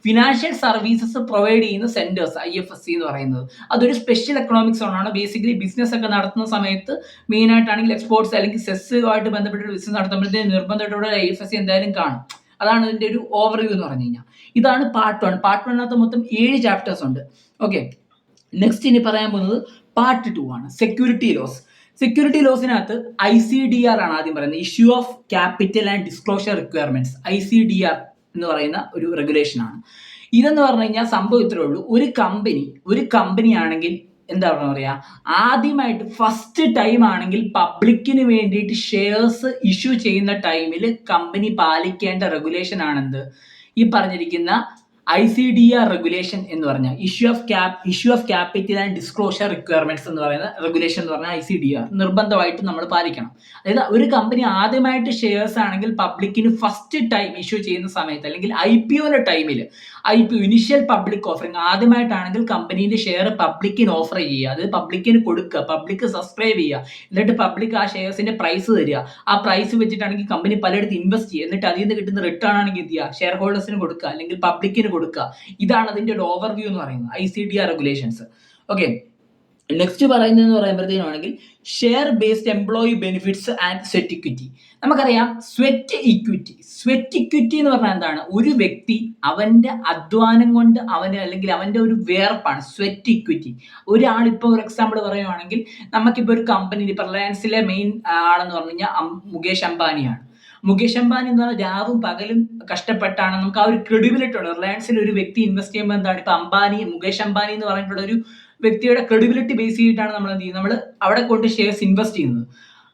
financial services provide ചെയ്യുന്ന സെന്റേഴ്സ്, IFSC എന്ന് പറയുന്നത്. അതൊരു സ്പെഷ്യൽ എക്കണോമിക് സോൺ ആണ്. ബേസിക്കലി ബിസിനസ് ഒക്കെ നടത്തുന്ന സമയത്ത് മെയിൻ ആയിട്ടാണെങ്കിൽ എക്സ്പോർട്സ് അല്ലെങ്കിൽ സെസ്സുമായിട്ട് ബന്ധപ്പെട്ട ബിസിനസ് നടത്തുമ്പോഴത്തേക്ക് നിർബന്ധമായിട്ടുള്ള IFSC എന്തായാലും കാണും. അതാണ് ഇതിന്റെ ഒരു ഓവർവ്യൂ എന്ന് പറഞ്ഞു കഴിഞ്ഞാൽ. ഇതാണ് പാർട്ട് 1. പാർട്ട് 1 മൊത്തം 7 ചാപ്റ്റേഴ്സ് ഉണ്ട്. ഓക്കെ, നെക്സ്റ്റ് ഇനി പറയാൻ പോകുന്നത് പാർട്ട് 2 ആണ്, സെക്യൂരിറ്റി ലോസ്. സെക്യൂരിറ്റി ലോസിനകത്ത് ICDR ആണ് ആദ്യം പറയുന്നത്, issue of capital and disclosure requirements. ICDR എന്ന് പറയുന്ന ഒരു റെഗുലേഷൻ ആണ്. ഇതെന്ന് പറഞ്ഞു കഴിഞ്ഞാൽ സംഭവം ഇത്രേ ഉള്ളൂ. ഒരു കമ്പനി ആണെങ്കിൽ എന്താ പറയാ, ആദ്യമായിട്ട് ഫസ്റ്റ് ടൈം ആണെങ്കിൽ പബ്ലിക്കിന് വേണ്ടിയിട്ട് ഷെയർസ് ഇഷ്യൂ ചെയ്യുന്ന ടൈമിൽ കമ്പനി പാലിക്കേണ്ട റെഗുലേഷൻ ആണെന്ത് ഈ പറഞ്ഞിരിക്കുന്ന ICDR റെഗുലേഷൻ എന്ന് പറഞ്ഞാൽ issue of capital and disclosure requirements എന്ന് പറയുന്ന റെഗുലേഷൻ എന്ന് പറഞ്ഞാൽ ICDR നിർബന്ധമായിട്ട് നമ്മൾ പാലിക്കണം. അതായത് ഒരു കമ്പനി ആദ്യമായിട്ട് ഷെയർസ് ആണെങ്കിൽ പബ്ലിക്കിന് ഫസ്റ്റ് ടൈം ഇഷ്യൂ ചെയ്യുന്ന സമയത്ത് അല്ലെങ്കിൽ IPOയുടെ ടൈമിൽ, ഇനിഷ്യൽ പബ്ലിക് ഓഫറിംഗ്, ആദ്യമായിട്ടാണെങ്കിൽ കമ്പനീന്റെ ഷെയർ പബ്ലിക്കിന് ഓഫർ ചെയ്യുക, അത് പബ്ലിക്കിന് കൊടുക്കുക, പബ്ലിക് സബ്സ്ക്രൈബ് ചെയ്യുക, എന്നിട്ട് പബ്ലിക് ആ ഷെയർസിന്റെ പ്രൈസ് തരിക. ആ പ്രൈസ് വെച്ചിട്ടാണെങ്കിൽ കമ്പനി പലയിടത്ത് ഇൻവെസ്റ്റ് ചെയ്യുക, എന്നിട്ട് അതിൽ നിന്ന് കിട്ടുന്ന റിട്ടേൺ ആണെങ്കിൽ എന്ത് ചെയ്യുക, ഷെയർ ഹോൾഡേഴ്സിന് കൊടുക്കുക അല്ലെങ്കിൽ പബ്ലിക്കിന് കൊടുക്കുക. ഇതാണ് അതിന്റെ ഒരു ഓവർവ്യൂ എന്ന് പറയുന്നത്, ICDR റെഗുലേഷൻസ്. ഓക്കെ, നെക്സ്റ്റ് പറയുന്നതെന്ന് പറയുമ്പോഴത്തേനാണെങ്കിൽ share based employee benefits and sweat equity. നമുക്കറിയാം സ്വെറ്റ് ഇക്വിറ്റി എന്ന് പറഞ്ഞാൽ എന്താണ്? ഒരു വ്യക്തി അവന്റെ അധ്വാനം കൊണ്ട് അല്ലെങ്കിൽ അവന്റെ ഒരു വേർപ്പാണ് സ്വെറ്റ് ഇക്വിറ്റി. ഒരാളിപ്പോൾ ഒരു എക്സാമ്പിൾ പറയുവാണെങ്കിൽ, നമുക്കിപ്പോൾ ഒരു കമ്പനി, ഇപ്പൊ റിലയൻസിലെ മെയിൻ ആളെന്ന് പറഞ്ഞു കഴിഞ്ഞാൽ മുകേഷ് അംബാനിയാണ്. മുകേഷ് അംബാനി എന്ന് പറഞ്ഞാൽ രാവും പകലും കഷ്ടപ്പെട്ടാണ്, നമുക്ക് ആ ഒരു ക്രെഡിബിലിറ്റി ഉണ്ട്. റിലയൻസിൽ ഒരു വ്യക്തി ഇൻവെസ്റ്റ് ചെയ്യുമ്പോൾ എന്താണ്, ഇപ്പൊ മുകേഷ് അംബാനി എന്ന് പറഞ്ഞിട്ടുള്ള ഒരു വ്യക്തിയുടെ ക്രെഡിബിലിറ്റി ബേസ് ചെയ്തിട്ടാണ് നമ്മൾ എന്ത് ചെയ്യുന്നത്, നമ്മൾ അവിടെ കൊണ്ട് ഷെയർസ് ഇൻവെസ്റ്റ് ചെയ്യുന്നത്.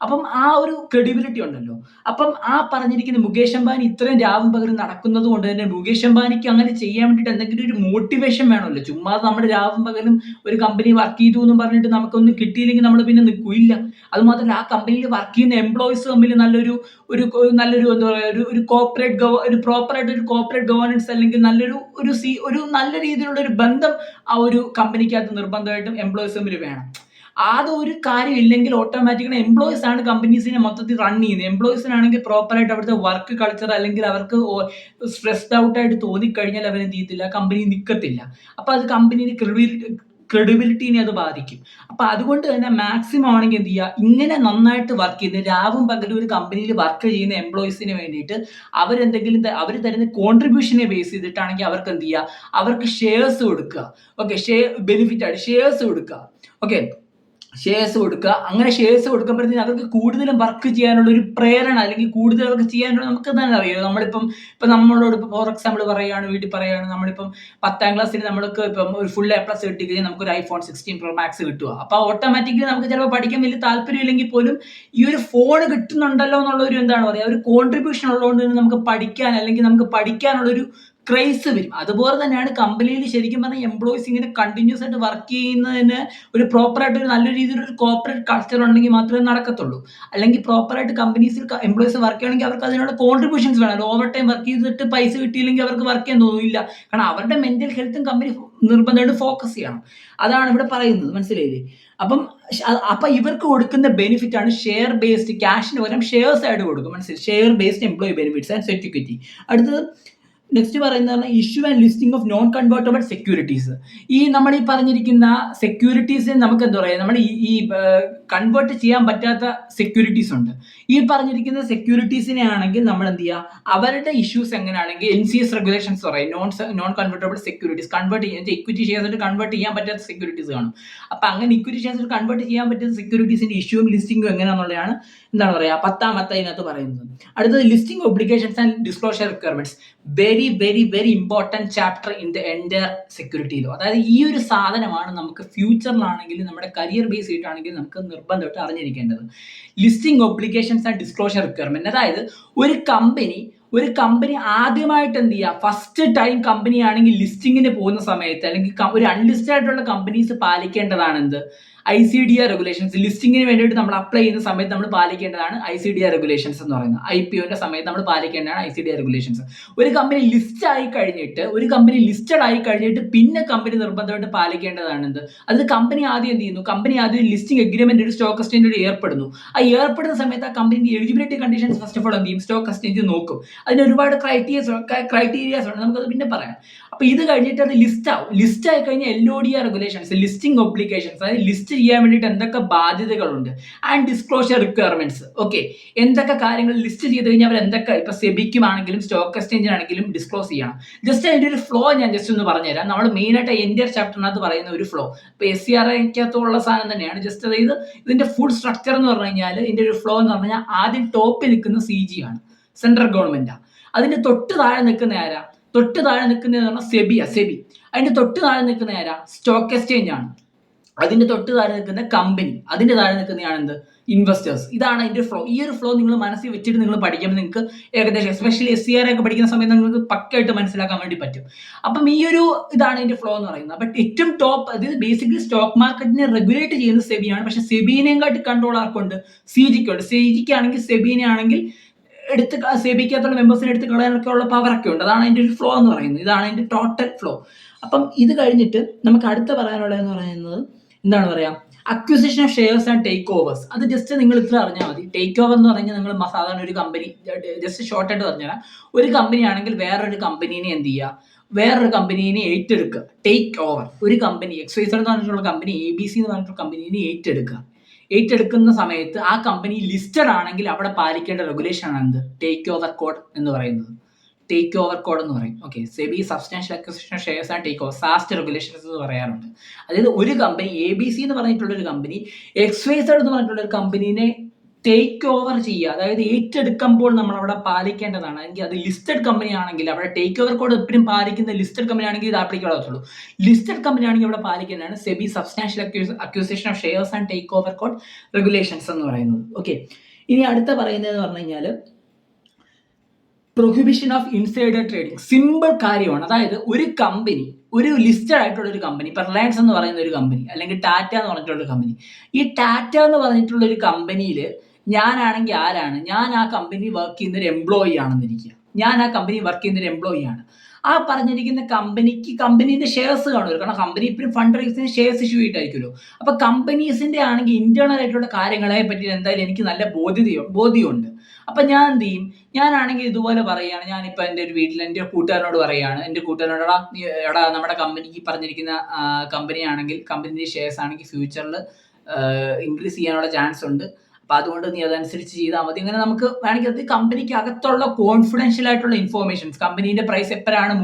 അപ്പം ആ ഒരു ക്രെഡിബിലിറ്റി ഉണ്ടല്ലോ. അപ്പം ആ പറഞ്ഞിരിക്കുന്ന മുകേഷ് അംബാനി ഇത്രയും രാവും പകരം നടക്കുന്നത് കൊണ്ട് തന്നെ മുകേഷ് അംബാനിക്ക് അങ്ങനെ ചെയ്യാൻ വേണ്ടിയിട്ട് എന്തെങ്കിലും ഒരു മോട്ടിവേഷൻ വേണമല്ലോ. ചുമ്മാ നമ്മൾ രാവും പകലും ഒരു കമ്പനി വർക്ക് ചെയ്തു എന്ന് പറഞ്ഞിട്ട് നമുക്കൊന്നും കിട്ടിയില്ലെങ്കിൽ നമ്മൾ പിന്നെ നിൽക്കില്ല. അതുമാത്രമല്ല, ആ കമ്പനിയിൽ വർക്ക് ചെയ്യുന്ന എംപ്ലോയീസ് തമ്മിൽ നല്ലൊരു എന്താ പറയുക, ഒരു പ്രോപ്പറായിട്ട് ഒരു കോർപ്പറേറ്റ് ഗവേണൻസ്, അല്ലെങ്കിൽ ഒരു നല്ല രീതിയിലുള്ള ഒരു ബന്ധം ആ ഒരു കമ്പനിക്കകത്ത് നിർബന്ധമായിട്ടും എംപ്ലോയീസ് തമ്മിൽ വേണം. അതൊരു കാര്യം ഇല്ലെങ്കിൽ ഓട്ടോമാറ്റിക്കലി എംപ്ലോയീസ് ആണ് കമ്പനീസിനെ മൊത്തത്തിൽ റൺ ചെയ്യുന്നത്. എംപ്ലോയീസിനാണെങ്കിൽ പ്രോപ്പറായിട്ട് അവിടുത്തെ വർക്ക് കൾച്ചർ, അല്ലെങ്കിൽ അവർക്ക് സ്ട്രെസ്ഡ് ഔട്ട് ആയിട്ട് തോന്നിക്കഴിഞ്ഞാൽ അവരെന്ത് ചെയ്യത്തില്ല, കമ്പനി നിൽക്കത്തില്ല. അപ്പൊ അത് കമ്പനിയുടെ ക്രെഡിബിലിറ്റിനെ അത് ബാധിക്കും. അപ്പൊ അതുകൊണ്ട് തന്നെ മാക്സിമം ആണെങ്കിൽ എന്ത് ചെയ്യുക, ഇങ്ങനെ നന്നായിട്ട് വർക്ക് ചെയ്യുന്ന രാവും പകലും ഒരു കമ്പനിയിൽ വർക്ക് ചെയ്യുന്ന എംപ്ലോയീസിന് വേണ്ടിയിട്ട് അവർ തരുന്ന കോൺട്രിബ്യൂഷനെ ബേസ് ചെയ്തിട്ടാണെങ്കിൽ അവർക്ക് എന്ത് ചെയ്യുക, അവർക്ക് ഷെയർസ് കൊടുക്കുക. ഓക്കെ, ബെനിഫിറ്റ് ആയിട്ട് ഷെയർസ് കൊടുക്കുക. ഓക്കെ, ഷെയർസ് കൊടുക്കുക. അങ്ങനെ ഷെയർസ് കൊടുക്കുമ്പോഴത്തേക്കും അവർക്ക് കൂടുതലും വർക്ക് ചെയ്യാനുള്ള ഒരു പ്രേരണ, അല്ലെങ്കിൽ കൂടുതൽ അവർക്ക് ചെയ്യാനുള്ള, നമുക്ക് തന്നെ അറിയാം, നമ്മളോട് ഫോർ എക്സാമ്പിൾ വീട്ടിൽ പറയുകയാണ്, നമ്മളിപ്പം 10ാം ക്ലാസ്സിൽ നമ്മൾക്ക് ഇപ്പം ഒരു ഫുൾ A+ കിട്ടി കഴിഞ്ഞാൽ നമുക്കൊരു iPhone 16 Pro Max കിട്ടുക. അപ്പോൾ ഓട്ടോമാറ്റിക്കലി നമുക്ക് ചിലപ്പോൾ പഠിക്കാൻ വലിയ താല്പര്യം ഇല്ലെങ്കിൽ പോലും ഈ ഒരു ഫോൺ കിട്ടുന്നുണ്ടല്ലോ എന്നുള്ള ഒരു എന്താണ് പറയുക, ഒരു കോൺട്രിബ്യൂഷൻ ഉള്ളതുകൊണ്ട് തന്നെ നമുക്ക് പഠിക്കാനുള്ളൊരു ക്രൈസ് വരും. അതുപോലെ തന്നെയാണ് കമ്പനിയിൽ ശരിക്കും പറഞ്ഞാൽ എംപ്ലോയീസ് ഇങ്ങനെ കണ്ടിന്യൂസ് ആയിട്ട് വർക്ക് ചെയ്യുന്നതിന് ഒരു പ്രോപ്പറായിട്ട് ഒരു നല്ല രീതിയിലൊരു കോർപ്പറേറ്റ് കൾച്ചർ ഉണ്ടെങ്കിൽ മാത്രമേ നടക്കത്തുള്ളൂ. അല്ലെങ്കിൽ പ്രോപ്പറായിട്ട് കമ്പനീസിൽ എംപ്ലോയീസ് വർക്ക് ചെയ്യണമെങ്കിൽ അവർക്ക് അതിനുള്ള കോൺട്രിബ്യൂഷൻസ് വേണം. ഓവർ ടൈം വർക്ക് ചെയ്തിട്ട് പൈസ കിട്ടിയില്ലെങ്കിൽ അവർക്ക് വർക്ക് ചെയ്യാൻ തോന്നില്ല. കാരണം അവരുടെ മെന്റൽ ഹെൽത്തും കമ്പനി നിർബന്ധമായിട്ട് ഫോക്കസ് ചെയ്യണം. അതാണ് ഇവിടെ പറയുന്നത്, മനസ്സിലായില്ലേ? അപ്പൊ ഇവർക്ക് കൊടുക്കുന്ന ബെനിഫിറ്റ് ആണ് ഷെയർ ബേസ്ഡ്, ക്യാഷിന് പകരം ഷെയർസ് ആയിട്ട് കൊടുക്കും. മനസ്സിലായി? Share based employee benefits and sweat equity. അടുത്തത് നെക്സ്റ്റ് പറയുന്നതാണ് issue and listing of non convertible securities. നമ്മൾ ഈ പറഞ്ഞിരിക്കുന്ന സെക്യൂരിറ്റീസിന് നമുക്ക് എന്താ പറയുക, നമ്മൾ ഈ കൺവേർട്ട് ചെയ്യാൻ പറ്റാത്ത സെക്യൂരിറ്റീസ് ഉണ്ട്. ഈ പറഞ്ഞിരിക്കുന്ന സെക്യൂരിറ്റീസിനെ ആണെങ്കിൽ നമ്മൾ എന്ത് ചെയ്യുക, അവരുടെ ഇഷ്യൂസ് എങ്ങനെയാണെങ്കിൽ NCS റെഗുലേഷൻസ് പറയും, നോൺ കൺവേർട്ടബിൾ സെക്യൂരിറ്റീസ്. കൺവേർട്ട് ചെയ്യാൻ ഇക്വിറ്റി ഷെയർസ് കൺവേർട്ട് ചെയ്യാൻ പറ്റാത്ത സെക്യൂരിറ്റീസ് കാണും. അപ്പൊ അങ്ങനെ ഇക്വിറ്റി ഷെയർസ് കൺവേർട്ട് ചെയ്യാൻ പറ്റുന്ന സെക്യൂരിറ്റീസിന്റെ ഇഷ്യൂവും ലിസ്റ്റിംഗും എങ്ങനെയാണെന്നുള്ളതാണ് എന്താണ് പറയുക 10ാമത്തെ ഇതിനകത്ത് പറയുന്നത്. അടുത്തത് listing obligations and disclosure requirements. Very very very important chapter in the entire security law. അതായത് ഈ ഒരു സാധനമാണ് നമുക്ക് ഫ്യൂച്ചറിലാണെങ്കിലും നമ്മുടെ കരിയർ ബേസ് ചെയ്തിട്ടാണെങ്കിലും നമുക്ക് നിർബന്ധമായിട്ട് അറിഞ്ഞിരിക്കേണ്ടത്. Listing obligations and disclosure requirement. അതായത് ഒരു കമ്പനി ആദ്യമായിട്ട് എന്ത് ചെയ്യുക, ഫസ്റ്റ് ടൈം കമ്പനി ആണെങ്കിൽ ലിസ്റ്റിങ്ങിന് പോകുന്ന സമയത്ത്, അല്ലെങ്കിൽ ഒരു അൺലിസ്റ്റഡ് ആയിട്ടുള്ള കമ്പനീസ് പാലിക്കേണ്ടതാണ് എന്ത്, ICDR റെഗുലേഷൻസ്. ലിസ്റ്റിങ്ങിന് വേണ്ടിയിട്ട് നമ്മൾ അപ്ലൈ ചെയ്യുന്ന സമയത്ത് നമ്മൾ പാലിക്കേണ്ടതാണ് ICDR റെഗുലേഷൻസ് എന്ന് പറയുന്നത്. IPOന്റെ സമയത്ത് നമ്മൾ പാലിക്കേണ്ടതാണ് ICDR റെഗുലേഷൻസ്. ഒരു കമ്പനി ലിസ്റ്റഡ് ആയി കഴിഞ്ഞിട്ട് പിന്നെ കമ്പനി നിർബന്ധമായിട്ട് പാലിക്കേണ്ടതാണ് എന്ത്, അത് കമ്പനി ആദ്യം എന്ത് ചെയ്യുന്നു, കമ്പനി ആദ്യം ലിസ്റ്റിംഗ് എഗ്രിമെന്റ് ഒരു സ്റ്റോക്ക് എക്സ്ചേഞ്ചിൽ ഏർപ്പെടുന്നു. ഏർപ്പെടുന്ന സമയത്ത് ആ കമ്പനിയുടെ eligibility conditions first of all എന്ത് ചെയ്യും, സ്റ്റോക്ക് എക്സ്ചേഞ്ച് നോക്കും. അതിന് ഒരുപാട് ക്രൈറ്റീരിയാസ് ഉണ്ട്, നമുക്കത് പിന്നെ പറയാം. അപ്പൊ ഇത് കഴിഞ്ഞിട്ട് അത് ലിസ്റ്റ് ആയി കഴിഞ്ഞാൽ LODR റെഗുലേഷൻസ്, ലിസ്റ്റിംഗ് ഒബ്ലിഗേഷൻസ്, അതായത് ലിസ്റ്റ് ചെയ്യാൻ വേണ്ടിയിട്ട് എന്തൊക്കെ ബാധ്യതകളുണ്ട്, ആൻഡ് ഡിസ്ക്ലോഷർ റിക്വയർമെന്റ്സ്. ഓക്കെ, എന്തൊക്കെ കാര്യങ്ങൾ ലിസ്റ്റ് ചെയ്ത് കഴിഞ്ഞാൽ അവർ എന്തൊക്കെ, ഇപ്പൊ സെബിക്കുമാണെങ്കിലും സ്റ്റോക്ക് എക്സ്ചേഞ്ചിനാണെങ്കിലും ഡിസ്ക്ലോസ് ചെയ്യണം. ജസ്റ്റ് അതിന്റെ ഒരു ഫ്ലോ ഞാൻ ജസ്റ്റ് ഒന്ന് പറഞ്ഞുതരാം. നമ്മൾ മെയിൻ ആയിട്ട് എൻ്റെ ചാപ്റ്ററിനകത്ത് പറയുന്ന ഒരു ഫ്ലോ, ഇപ്പൊ SCRക്കകത്തുള്ള സാധനം തന്നെയാണ്. ജസ്റ്റ് അതായത് ഇതിന്റെ ഫുൾ സ്ട്രക്ചർ എന്ന് പറഞ്ഞു കഴിഞ്ഞാൽ, ഇതിന്റെ ഒരു ഫ്ലോ എന്ന് പറഞ്ഞാൽ ആദ്യം ടോപ്പിൽ നിൽക്കുന്ന CG ആണ്, സെൻട്രൽ ഗവൺമെന്റാ. അതിന്റെ തൊട്ട് താഴെ നിൽക്കുന്ന ആരാ, സെബി. അതിന്റെ തൊട്ട് താഴെ നിൽക്കുന്ന ആരാ, സ്റ്റോക്ക് എക്സ്ചേഞ്ച് ആണ്. അതിന്റെ തൊട്ട് താഴെ നിൽക്കുന്ന കമ്പനി, അതിന്റെ താഴെ നിൽക്കുന്നതാണ് എന്ത്, ഇൻവെസ്റ്റേഴ്സ്. ഇതാണ് അതിന്റെ ഫ്ലോ. ഈ ഒരു ഫ്ലോ നിങ്ങൾ മനസ്സിൽ വെച്ചിട്ട് നിങ്ങൾ പഠിക്കുമ്പോൾ നിങ്ങൾക്ക് ഏകദേശം, എസ്പെഷ്യലി SCR ഒക്കെ പഠിക്കുന്ന സമയത്ത് നിങ്ങൾക്ക് പക്കായിട്ട് മനസ്സിലാക്കാൻ വേണ്ടി പറ്റും. അപ്പം ഈ ഒരു ഇതാണ് ഇതിന്റെ ഫ്ലോ എന്ന് പറയുന്നത്. ബട്ട് ഏറ്റവും ടോപ്പ്, അതായത് ബേസിക്കലി സ്റ്റോക്ക് മാർക്കറ്റിനെ റെഗുലേറ്റ് ചെയ്യുന്നത് സെബിയാണ്. പക്ഷെ സെബിനെയും കാട്ടി കൺട്രോൾ ആർക്കുണ്ട്, CGക്കുണ്ട്. CGക്കാണെങ്കിൽ സെബിനെ ആണെങ്കിൽ സെബിക്കകത്തുള്ള മെമ്പേഴ്സിനെ എടുത്ത് കളയാനൊക്കെ ഉള്ള പവറൊക്കെ ഉണ്ട്. അതാണ് അതിന്റെ ഒരു ഫ്ലോ എന്ന് പറയുന്നത്. ഇതാണ് അതിന്റെ ടോട്ടൽ ഫ്ലോ. അപ്പം ഇത് കഴിഞ്ഞിട്ട് നമുക്ക് അടുത്ത പറയാനുള്ളതെന്ന് പറയുന്നത് എന്താണ് പറയാ, acquisition of shares and take overs. അത് ജസ്റ്റ് നിങ്ങൾ ഇത്ര അറിഞ്ഞാൽ മതി. ടേക്ക് ഓവർ എന്ന് പറഞ്ഞാൽ നിങ്ങൾ സാധാരണ ഒരു കമ്പനി, ജസ്റ്റ് ഷോർട്ടായിട്ട് പറഞ്ഞുതരാം, ഒരു കമ്പനി ആണെങ്കിൽ വേറൊരു കമ്പനീനെ എന്ത് ചെയ്യുക, വേറൊരു കമ്പനീനെ ഏറ്റെടുക്കുക, ടേക്ക് ഓവർ. ഒരു കമ്പനി XYZ എന്ന് പറഞ്ഞിട്ടുള്ള കമ്പനി ABC എന്ന് പറഞ്ഞിട്ടുള്ള കമ്പനീനെ ഏറ്റെടുക്കുന്ന സമയത്ത് ആ കമ്പനി ലിസ്റ്റഡ് ആണെങ്കിൽ അവിടെ പാലിക്കേണ്ട റെഗുലേഷൻ ആണ് എന്ത്? ടേക്ക് ഓവർ കോഡ് എന്ന് പറയുന്നത്. ടേക്ക് ഓവർ കോഡ് എന്ന് പറയും. Okay, SEBI substantial acquisition of shares and take over, SAST regulations എന്ന് പറയാറുണ്ട്. അതായത് ഒരു കമ്പനി ABC എന്ന് പറഞ്ഞിട്ടുള്ള ഒരു കമ്പനി XYZ എന്ന് പറഞ്ഞിട്ടുള്ള ഒരു കമ്പനീനെ ടേക്ക് ഓവർ ചെയ്യുക, അതായത് ഏറ്റെടുക്കുമ്പോൾ നമ്മൾ അവിടെ പാലിക്കേണ്ടതാണ്. അല്ലെങ്കിൽ അത് ലിസ്റ്റഡ് കമ്പനി ആണെങ്കിൽ അവിടെ ടേക്ക് ഓവർ കോഡ് എപ്പോഴും പാലിക്കുന്ന ലിസ്റ്റഡ് കമ്പനി ആണെങ്കിൽ ഇത് ആപ്ലിക്കബിൾ ആകത്തുള്ളൂ. ലിസ്റ്റഡ് കമ്പനി ആണെങ്കിൽ അവിടെ പാലിക്കേണ്ടതാണ് SEBI substantial acquisition of shares and take over code regulations എന്ന് പറയുന്നത്. ഓക്കെ, ഇനി അടുത്ത പറയുന്നതെന്ന് പറഞ്ഞു കഴിഞ്ഞാൽ prohibition of insider trading. Simple കാര്യമാണ്. അതായത് ഒരു കമ്പനി, ഒരു ലിസ്റ്റഡ് ആയിട്ടുള്ള ഒരു കമ്പനി, ഇപ്പൊ റിലയൻസ് എന്ന് പറയുന്ന ഒരു കമ്പനി, അല്ലെങ്കിൽ ടാറ്റ എന്ന് പറഞ്ഞിട്ടുള്ള ഒരു കമ്പനി, ഈ ടാറ്റ എന്ന് പറഞ്ഞിട്ടുള്ള ഒരു കമ്പനിയിൽ ഞാനാണെങ്കിൽ ആരാണ്? ഞാൻ ആ കമ്പനി വർക്ക് ചെയ്യുന്ന ഒരു എംപ്ലോയി ആണെന്നിരിക്കുക. ഞാൻ ആ കമ്പനി വർക്ക് ചെയ്യുന്ന ഒരു എംപ്ലോയി ആണ്. ആ പറഞ്ഞിരിക്കുന്ന കമ്പനീന്റെ ഷെയർസ് കാണുമല്ലോ, കാരണം കമ്പനി ഇപ്പോഴും ഫണ്ട് റൈസിന് ഷെയർസ് ഇഷ്യൂ ചെയ്തിട്ടായിരിക്കുമല്ലോ. അപ്പൊ കമ്പനീസിന്റെ ആണെങ്കിൽ ഇന്റേണൽ ആയിട്ടുള്ള കാര്യങ്ങളെ പറ്റി എന്തായാലും എനിക്ക് നല്ല ബോധ്യമുണ്ട്. അപ്പൊ ഞാൻ എന്ത് ചെയ്യും? ഞാനാണെങ്കിൽ ഇതുപോലെ പറയുകയാണ്, ഞാനിപ്പോൾ എൻ്റെ ഒരു വീട്ടിൽ എൻ്റെ കൂട്ടുകാരനോട് പറയുകയാണ്, എൻ്റെ കൂട്ടുകാരനോട് എടാ നമ്മുടെ കമ്പനിക്ക് പറഞ്ഞിരിക്കുന്ന കമ്പനി ആണെങ്കിൽ, കമ്പനിയുടെ ഷെയർസ് ആണെങ്കിൽ ഫ്യൂച്ചറിൽ ഇൻക്രീസ് ചെയ്യാനുള്ള ചാൻസ് ഉണ്ട്, അപ്പൊ അതുകൊണ്ട് നീ അതനുസരിച്ച് ചെയ്താൽ മതി. ഇങ്ങനെ നമുക്ക് വേണമെങ്കിൽ അത് കമ്പനിക്ക് അകത്തുള്ള കോൺഫിഡൻഷ്യൽ ആയിട്ടുള്ള ഇൻഫോർമേഷൻസ്, കമ്പനീന്റെ പ്രൈസ് എപ്പോഴാണ്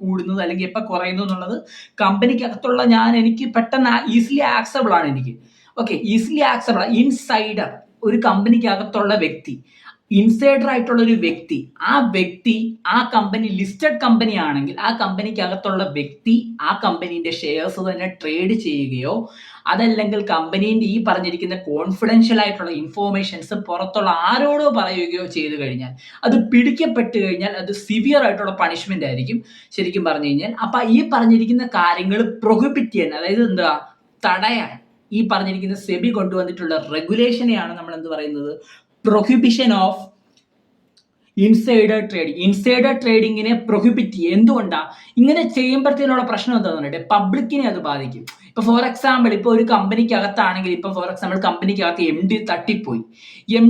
കൂടുന്നത് അല്ലെങ്കിൽ എപ്പോൾ കുറയുന്നു എന്നുള്ളത് കമ്പനിക്ക് അകത്തുള്ള എനിക്ക് പെട്ടെന്ന് ഈസിലി ആക്സബിൾ ആണ്. എനിക്ക് ഈസിലി ആക്സബിൾ. ഇൻസൈഡർ, ഒരു കമ്പനിക്ക് അകത്തുള്ള വ്യക്തി, ഇൻസൈഡർ ആയിട്ടുള്ള ഒരു വ്യക്തി, ആ കമ്പനി ലിസ്റ്റഡ് കമ്പനി ആണെങ്കിൽ ആ കമ്പനിക്ക് അകത്തുള്ള വ്യക്തി ആ കമ്പനീന്റെ ഷെയർസ് തന്നെ ട്രേഡ് ചെയ്യുകയോ അതല്ലെങ്കിൽ കമ്പനീന്റെ ഈ പറഞ്ഞിരിക്കുന്ന കോൺഫിഡൻഷ്യൽ ആയിട്ടുള്ള ഇൻഫോർമേഷൻസ് പുറത്തുള്ള ആരോടോ പറയുകയോ ചെയ്തു കഴിഞ്ഞാൽ, അത് പിടിക്കപ്പെട്ട് കഴിഞ്ഞാൽ അത് സിവിയർ ആയിട്ടുള്ള പണിഷ്മെന്റ് ആയിരിക്കും ശരിക്കും പറഞ്ഞു കഴിഞ്ഞാൽ. അപ്പൊ ഈ പറഞ്ഞിരിക്കുന്ന കാര്യങ്ങൾ പ്രൊഹിബിറ്റ് ചെയ്യാൻ, അതായത് എന്താ, തടയാൻ ഈ പറഞ്ഞിരിക്കുന്ന സെബി കൊണ്ടുവന്നിട്ടുള്ള റെഗുലേഷനെയാണ് നമ്മൾ എന്ത് പറയുന്നത്? Prohibition of insider trading. Insider ട്രേഡിങ്ങിനെ പ്രൊഹിബിറ്റ് ചെയ്യുക. എന്തുകൊണ്ടാണ് ഇങ്ങനെ ചെയ്യുമ്പോഴത്തേനുള്ള പ്രശ്നം എന്താണെന്ന് പറഞ്ഞിട്ട് പബ്ലിക്കിനെ അത് ബാധിക്കും. ഇപ്പൊ ഫോർ എക്സാമ്പിൾ, ഇപ്പൊ ഒരു കമ്പനിക്കകത്താണെങ്കിൽ, ഇപ്പൊ ഫോർ എക്സാമ്പിൾ കമ്പനിക്കകത്ത് എം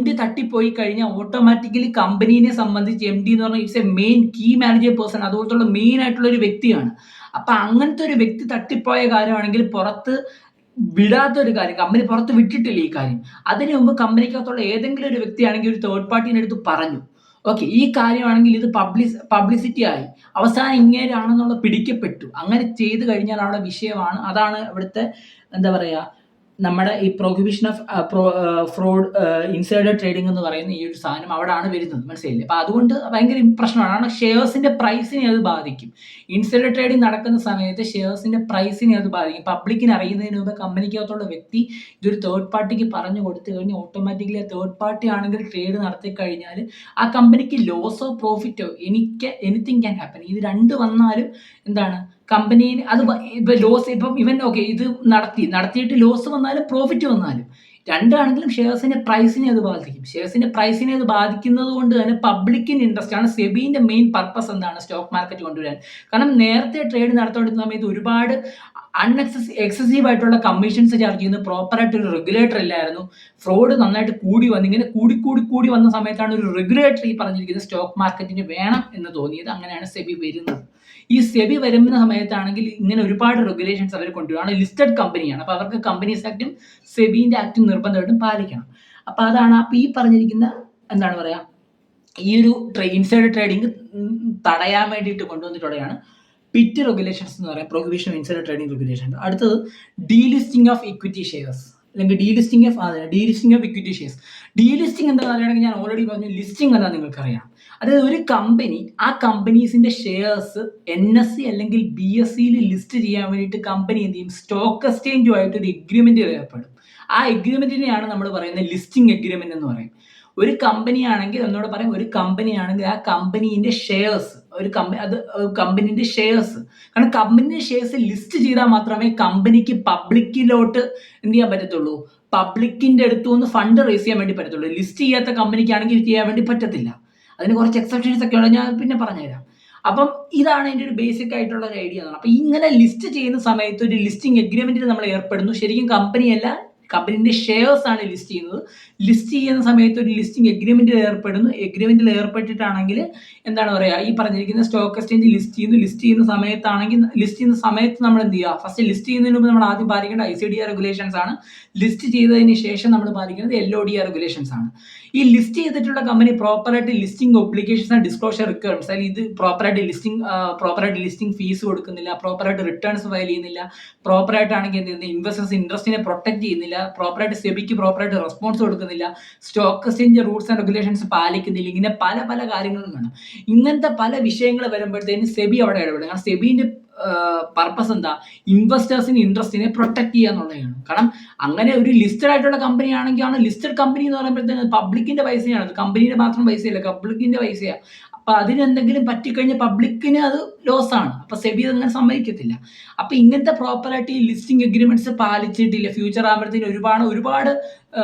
ഡി തട്ടിപ്പോയി കഴിഞ്ഞാൽ ഓട്ടോമാറ്റിക്കലി കമ്പനീനെ സംബന്ധിച്ച് MD എന്ന് പറഞ്ഞാൽ it's a main key manager person, അതുപോലത്തുള്ള മെയിൻ ആയിട്ടുള്ള ഒരു വ്യക്തിയാണ്. അപ്പൊ അങ്ങനത്തെ ഒരു വ്യക്തി തട്ടിപ്പോയ കാര്യമാണെങ്കിൽ പുറത്ത് വിടാത്തൊരു കാര്യം, കമ്പനി പുറത്ത് വിട്ടിട്ടില്ല ഈ കാര്യം. അതിനു മുമ്പ് കമ്പനിക്കകത്തുള്ള ഏതെങ്കിലും ഒരു വ്യക്തിയാണെങ്കിൽ ഒരു തേർഡ് പാർട്ടീൻ്റെ അടുത്ത് പറഞ്ഞു, ഈ കാര്യമാണെങ്കിൽ ഇത് പബ്ലിസിറ്റി ആയി, അവസാനം ഇങ്ങനെയാണെന്നുള്ള പിടിക്കപ്പെട്ടു. അങ്ങനെ ചെയ്തു കഴിഞ്ഞാൽ അവിടെ വിഷയമാണ്. അതാണ് ഇവിടുത്തെ എന്താ പറയുക, നമ്മുടെ ഈ prohibition of fraud insider trading എന്ന് പറയുന്ന ഈ ഒരു സാധനം അവിടെയാണ് വരുന്നത്. മനസ്സിലായില്ലേ? അപ്പൊ അതുകൊണ്ട് ഭയങ്കര പ്രശ്നമാണ്. കാരണം ഷെയർസിന്റെ പ്രൈസിനെ അത് ബാധിക്കും. ഇൻസൈഡർ ട്രേഡിംഗ് നടക്കുന്ന സമയത്ത് ഷെയർസിന്റെ പ്രൈസിനെ അത് ബാധിക്കും. പബ്ലിക്കിന് അറിയുന്നതിന് മുമ്പ് കമ്പനിക്കകത്തുള്ള വ്യക്തി ഇതൊരു തേർഡ് പാർട്ടിക്ക് പറഞ്ഞു കൊടുത്തു കഴിഞ്ഞാൽ ഓട്ടോമാറ്റിക്കലി ആ തേർഡ് പാർട്ടി ആണെങ്കിൽ ട്രേഡ് നടത്തി കഴിഞ്ഞാൽ ആ കമ്പനിക്ക് ലോസോ പ്രോഫിറ്റോ എനിത്തിങ് ക്യാൻ ഹാപ്പൻ. ഇത് രണ്ട് വന്നാലും എന്താണ്, കമ്പനിയിൽ അത് ലോസ്, ഇപ്പം ഇവൻ ഇത് നടത്തിയിട്ട് ലോസ് വന്നാലും പ്രോഫിറ്റ് വന്നാലും രണ്ടാണെങ്കിലും ഷെയർസിന്റെ പ്രൈസിനെ അത് ബാധിക്കും. ഷെയർസിന്റെ പ്രൈസിനെ അത് ബാധിക്കുന്നത് കൊണ്ട് തന്നെ പബ്ലിക്കിന്റെ ഇൻട്രസ്റ്റ് ആണ്. സെബിന്റെ മെയിൻ പർപ്പസ് എന്താണ്? സ്റ്റോക്ക് മാർക്കറ്റ് കൊണ്ടുവരാൻ. കാരണം നേരത്തെ ട്രേഡ് നടത്തുകൊണ്ടിരുന്ന സമയത്ത് ഒരുപാട് എക്സസീവ് ആയിട്ടുള്ള കമ്മീഷൻസ് ചാർജ് ചെയ്യുന്നു, പ്രോപ്പറായിട്ട് ഒരു റെഗുലേറ്റർ ഇല്ലായിരുന്നു, ഫ്രോഡ് നന്നായിട്ട് കൂടി വന്നു. ഇങ്ങനെ കൂടി വന്ന സമയത്താണ് ഒരു റെഗുലേറ്റർ ഈ പറഞ്ഞിരിക്കുന്ന സ്റ്റോക്ക് മാർക്കറ്റിന് വേണം എന്ന് തോന്നിയത്. അങ്ങനെയാണ് സെബി വരുന്നത്. ഈ സെബി വരുന്ന സമയത്താണെങ്കിൽ ഇങ്ങനെ ഒരുപാട് റെഗുലേഷൻസ് അവർ കൊണ്ടുവരികയാണ്. ലിസ്റ്റഡ് കമ്പനിയാണ്, അപ്പൊ അവർക്ക് കമ്പനീസ് ആക്ടും സെബിന്റെ ആക്ടും നിർബന്ധമായിട്ടും പാലിക്കണം. അപ്പൊ അതാണ് ഈ പറഞ്ഞിരിക്കുന്ന എന്താണ് പറയാ, ഈ ഒരു ഇൻസൈഡർ ട്രേഡിംഗ് തടയാൻ വേണ്ടിയിട്ട് കൊണ്ടുവന്നിട്ടുള്ളതാണ് പിറ്റ് റെഗുലേഷൻസ് എന്ന് പറയാം, prohibition of insider trading regulation. അടുത്തത് ഡീലിസ്റ്റിംഗ് ഓഫ് ഇക്വിറ്റി ഷെയർസ്, അല്ലെങ്കിൽ delisting of equity shares. Delisting എന്താ പറയുകയാണെങ്കിൽ ഞാൻ ഓൾറെഡി പറഞ്ഞു. ലിസ്റ്റിംഗ് എന്താ നിങ്ങൾക്കറിയാം. അതായത് ഒരു കമ്പനി, ആ കമ്പനീസിന്റെ ഷെയർസ് NSE അല്ലെങ്കിൽ BSE ലിസ്റ്റ് ചെയ്യാൻ വേണ്ടിയിട്ട് കമ്പനി എന്ത് ചെയ്യും? സ്റ്റോക്ക് എക്സ്ചേഞ്ചുമായിട്ട് ഒരു എഗ്രിമെന്റ് ഏർപ്പെടും. ആ എഗ്രിമെന്റിനെയാണ് നമ്മൾ പറയുന്നത് ലിസ്റ്റിംഗ് എഗ്രിമെന്റ് എന്ന് പറയും. ഒരു കമ്പനി ആണെങ്കിൽ എന്നോട് പറയും, ഒരു കമ്പനി ആണെങ്കിൽ ആ കമ്പനീന്റെ ഷെയർസ്, കമ്പനീന്റെ ഷെയർസ്, കാരണം കമ്പനീന്റെ ഷെയർസ് ലിസ്റ്റ് ചെയ്താൽ മാത്രമേ കമ്പനിക്ക് പബ്ലിക്കിലോട്ട് എന്ത് ചെയ്യാൻ പറ്റത്തുള്ളൂ, പബ്ലിക്കിന്റെ അടുത്തു നിന്ന് ഫണ്ട് റേസ് ചെയ്യാൻ വേണ്ടി പറ്റത്തുള്ളൂ. ലിസ്റ്റ് ചെയ്യാത്ത കമ്പനിക്കാണെങ്കിൽ ചെയ്യാൻ വേണ്ടി പറ്റത്തില്ല. അതിന് കുറച്ച് എക്സെപ്ഷൻസ് ഒക്കെ ഉണ്ട്, ഞാൻ പിന്നെ പറഞ്ഞുതരാം. അപ്പം ഇതാണ് എൻ്റെ ഒരു ബേസിക് ആയിട്ടുള്ള ഒരു ഐഡിയ. അപ്പൊ ഇങ്ങനെ ലിസ്റ്റ് ചെയ്യുന്ന സമയത്ത് ഒരു ലിസ്റ്റിംഗ് എഗ്രിമെന്റിൽ നമ്മൾ ഏർപ്പെടുന്നു. ശരിക്കും കമ്പനിയല്ല, കമ്പനീൻ്റെ ഷെയർസ് ആണ് ലിസ്റ്റ് ചെയ്യുന്നത്. ലിസ്റ്റ് ചെയ്യുന്ന സമയത്ത് ഒരു ലിസ്റ്റിംഗ് എഗ്രിമെൻറ്റിൽ ഏർപ്പെടുന്നു. എഗ്രിമെൻറ്റിൽ ഏർപ്പെട്ടിട്ടാണെങ്കിൽ എന്താണ് പറയുക, ഈ പറഞ്ഞിരിക്കുന്ന സ്റ്റോക്ക് എക്സ്ചേഞ്ച് ലിസ്റ്റ് ചെയ്യുന്ന സമയത്ത് നമ്മൾ എന്ത് ചെയ്യുക, ഫസ്റ്റ് ലിസ്റ്റ് ചെയ്യുന്നതിന് മുമ്പ് നമ്മൾ ആദ്യം പാലിക്കേണ്ട ICDR റെഗുലേഷൻസ് ആണ്. ലിസ്റ്റ് ചെയ്തതിന് ശേഷം നമ്മൾ പാലിക്കുന്നത് LODR റെഗുലേഷൻസ് ആണ്. ഈ ലിസ്റ്റ് ചെയ്തിട്ടുള്ള കമ്പനി പ്രോപ്പറായിട്ട് listing obligations and disclosure requirements, അല്ലെങ്കിൽ ഇത് പ്രോപ്പറായിട്ട് ലിസ്റ്റിംഗ് ഫീസ് കൊടുക്കുന്നില്ല, പ്രോപ്പറായിട്ട് റിട്ടേൺസ് ഫയൽ ചെയ്യുന്നില്ല, പ്രോപ്പറായിട്ടാണെങ്കിൽ എന്ത് ചെയ്യുന്നത്, ഇൻവെസ്റ്റേഴ്സ് ഇൻട്രസ്റ്റിനെ പ്രൊട്ടക്ട് ചെയ്യുന്നില്ല, പ്രോപ്പറായിട്ട് സെബിക്ക് പ്രോപ്പറായിട്ട് റെസ്പോൺസ് കൊടുക്കുന്നില്ല, stock exchange rules and regulations പാലിക്കുന്നില്ല, ഇങ്ങനെ പല പല കാര്യങ്ങളും കാണാം. ഇങ്ങനത്തെ പല വിഷയങ്ങൾ വരുമ്പോഴത്തേനും സെബി അവിടെ ഇടപെടും. കാരണം സെബിന്റെ പർപ്പസ് എന്താ, ഇൻവെസ്റ്റേഴ്സിന് ഇൻട്രസ്റ്റിനെ പ്രൊട്ടക്ട് ചെയ്യുക എന്നുള്ളതാണ്. കാരണം അങ്ങനെ ഒരു ലിസ്റ്റഡ് ആയിട്ടുള്ള കമ്പനി ആണെങ്കിൽ ലിസ്റ്റഡ് കമ്പനി എന്ന് പറയുമ്പോഴത്തേന് പബ്ലിക്കിന്റെ പൈസയാണ്, അത് കമ്പനിയുടെ മാത്രം പൈസയല്ല, പബ്ലിക്കിന്റെ പൈസയാണ്. അപ്പൊ അതിനെന്തെങ്കിലും പറ്റിക്കഴിഞ്ഞാൽ പബ്ലിക്കിന് അത് ലോസ് ആണ്. അപ്പൊ സെബി അങ്ങനെ സമ്മതിക്കത്തില്ല. അപ്പൊ ഇങ്ങനത്തെ പ്രോപ്പറായിട്ട് ഈ ലിസ്റ്റിംഗ് എഗ്രിമെന്റ്സ് പാലിച്ചിട്ടില്ല, ഫ്യൂച്ചർ ആകുമ്പോഴത്തേന് ഒരുപാട്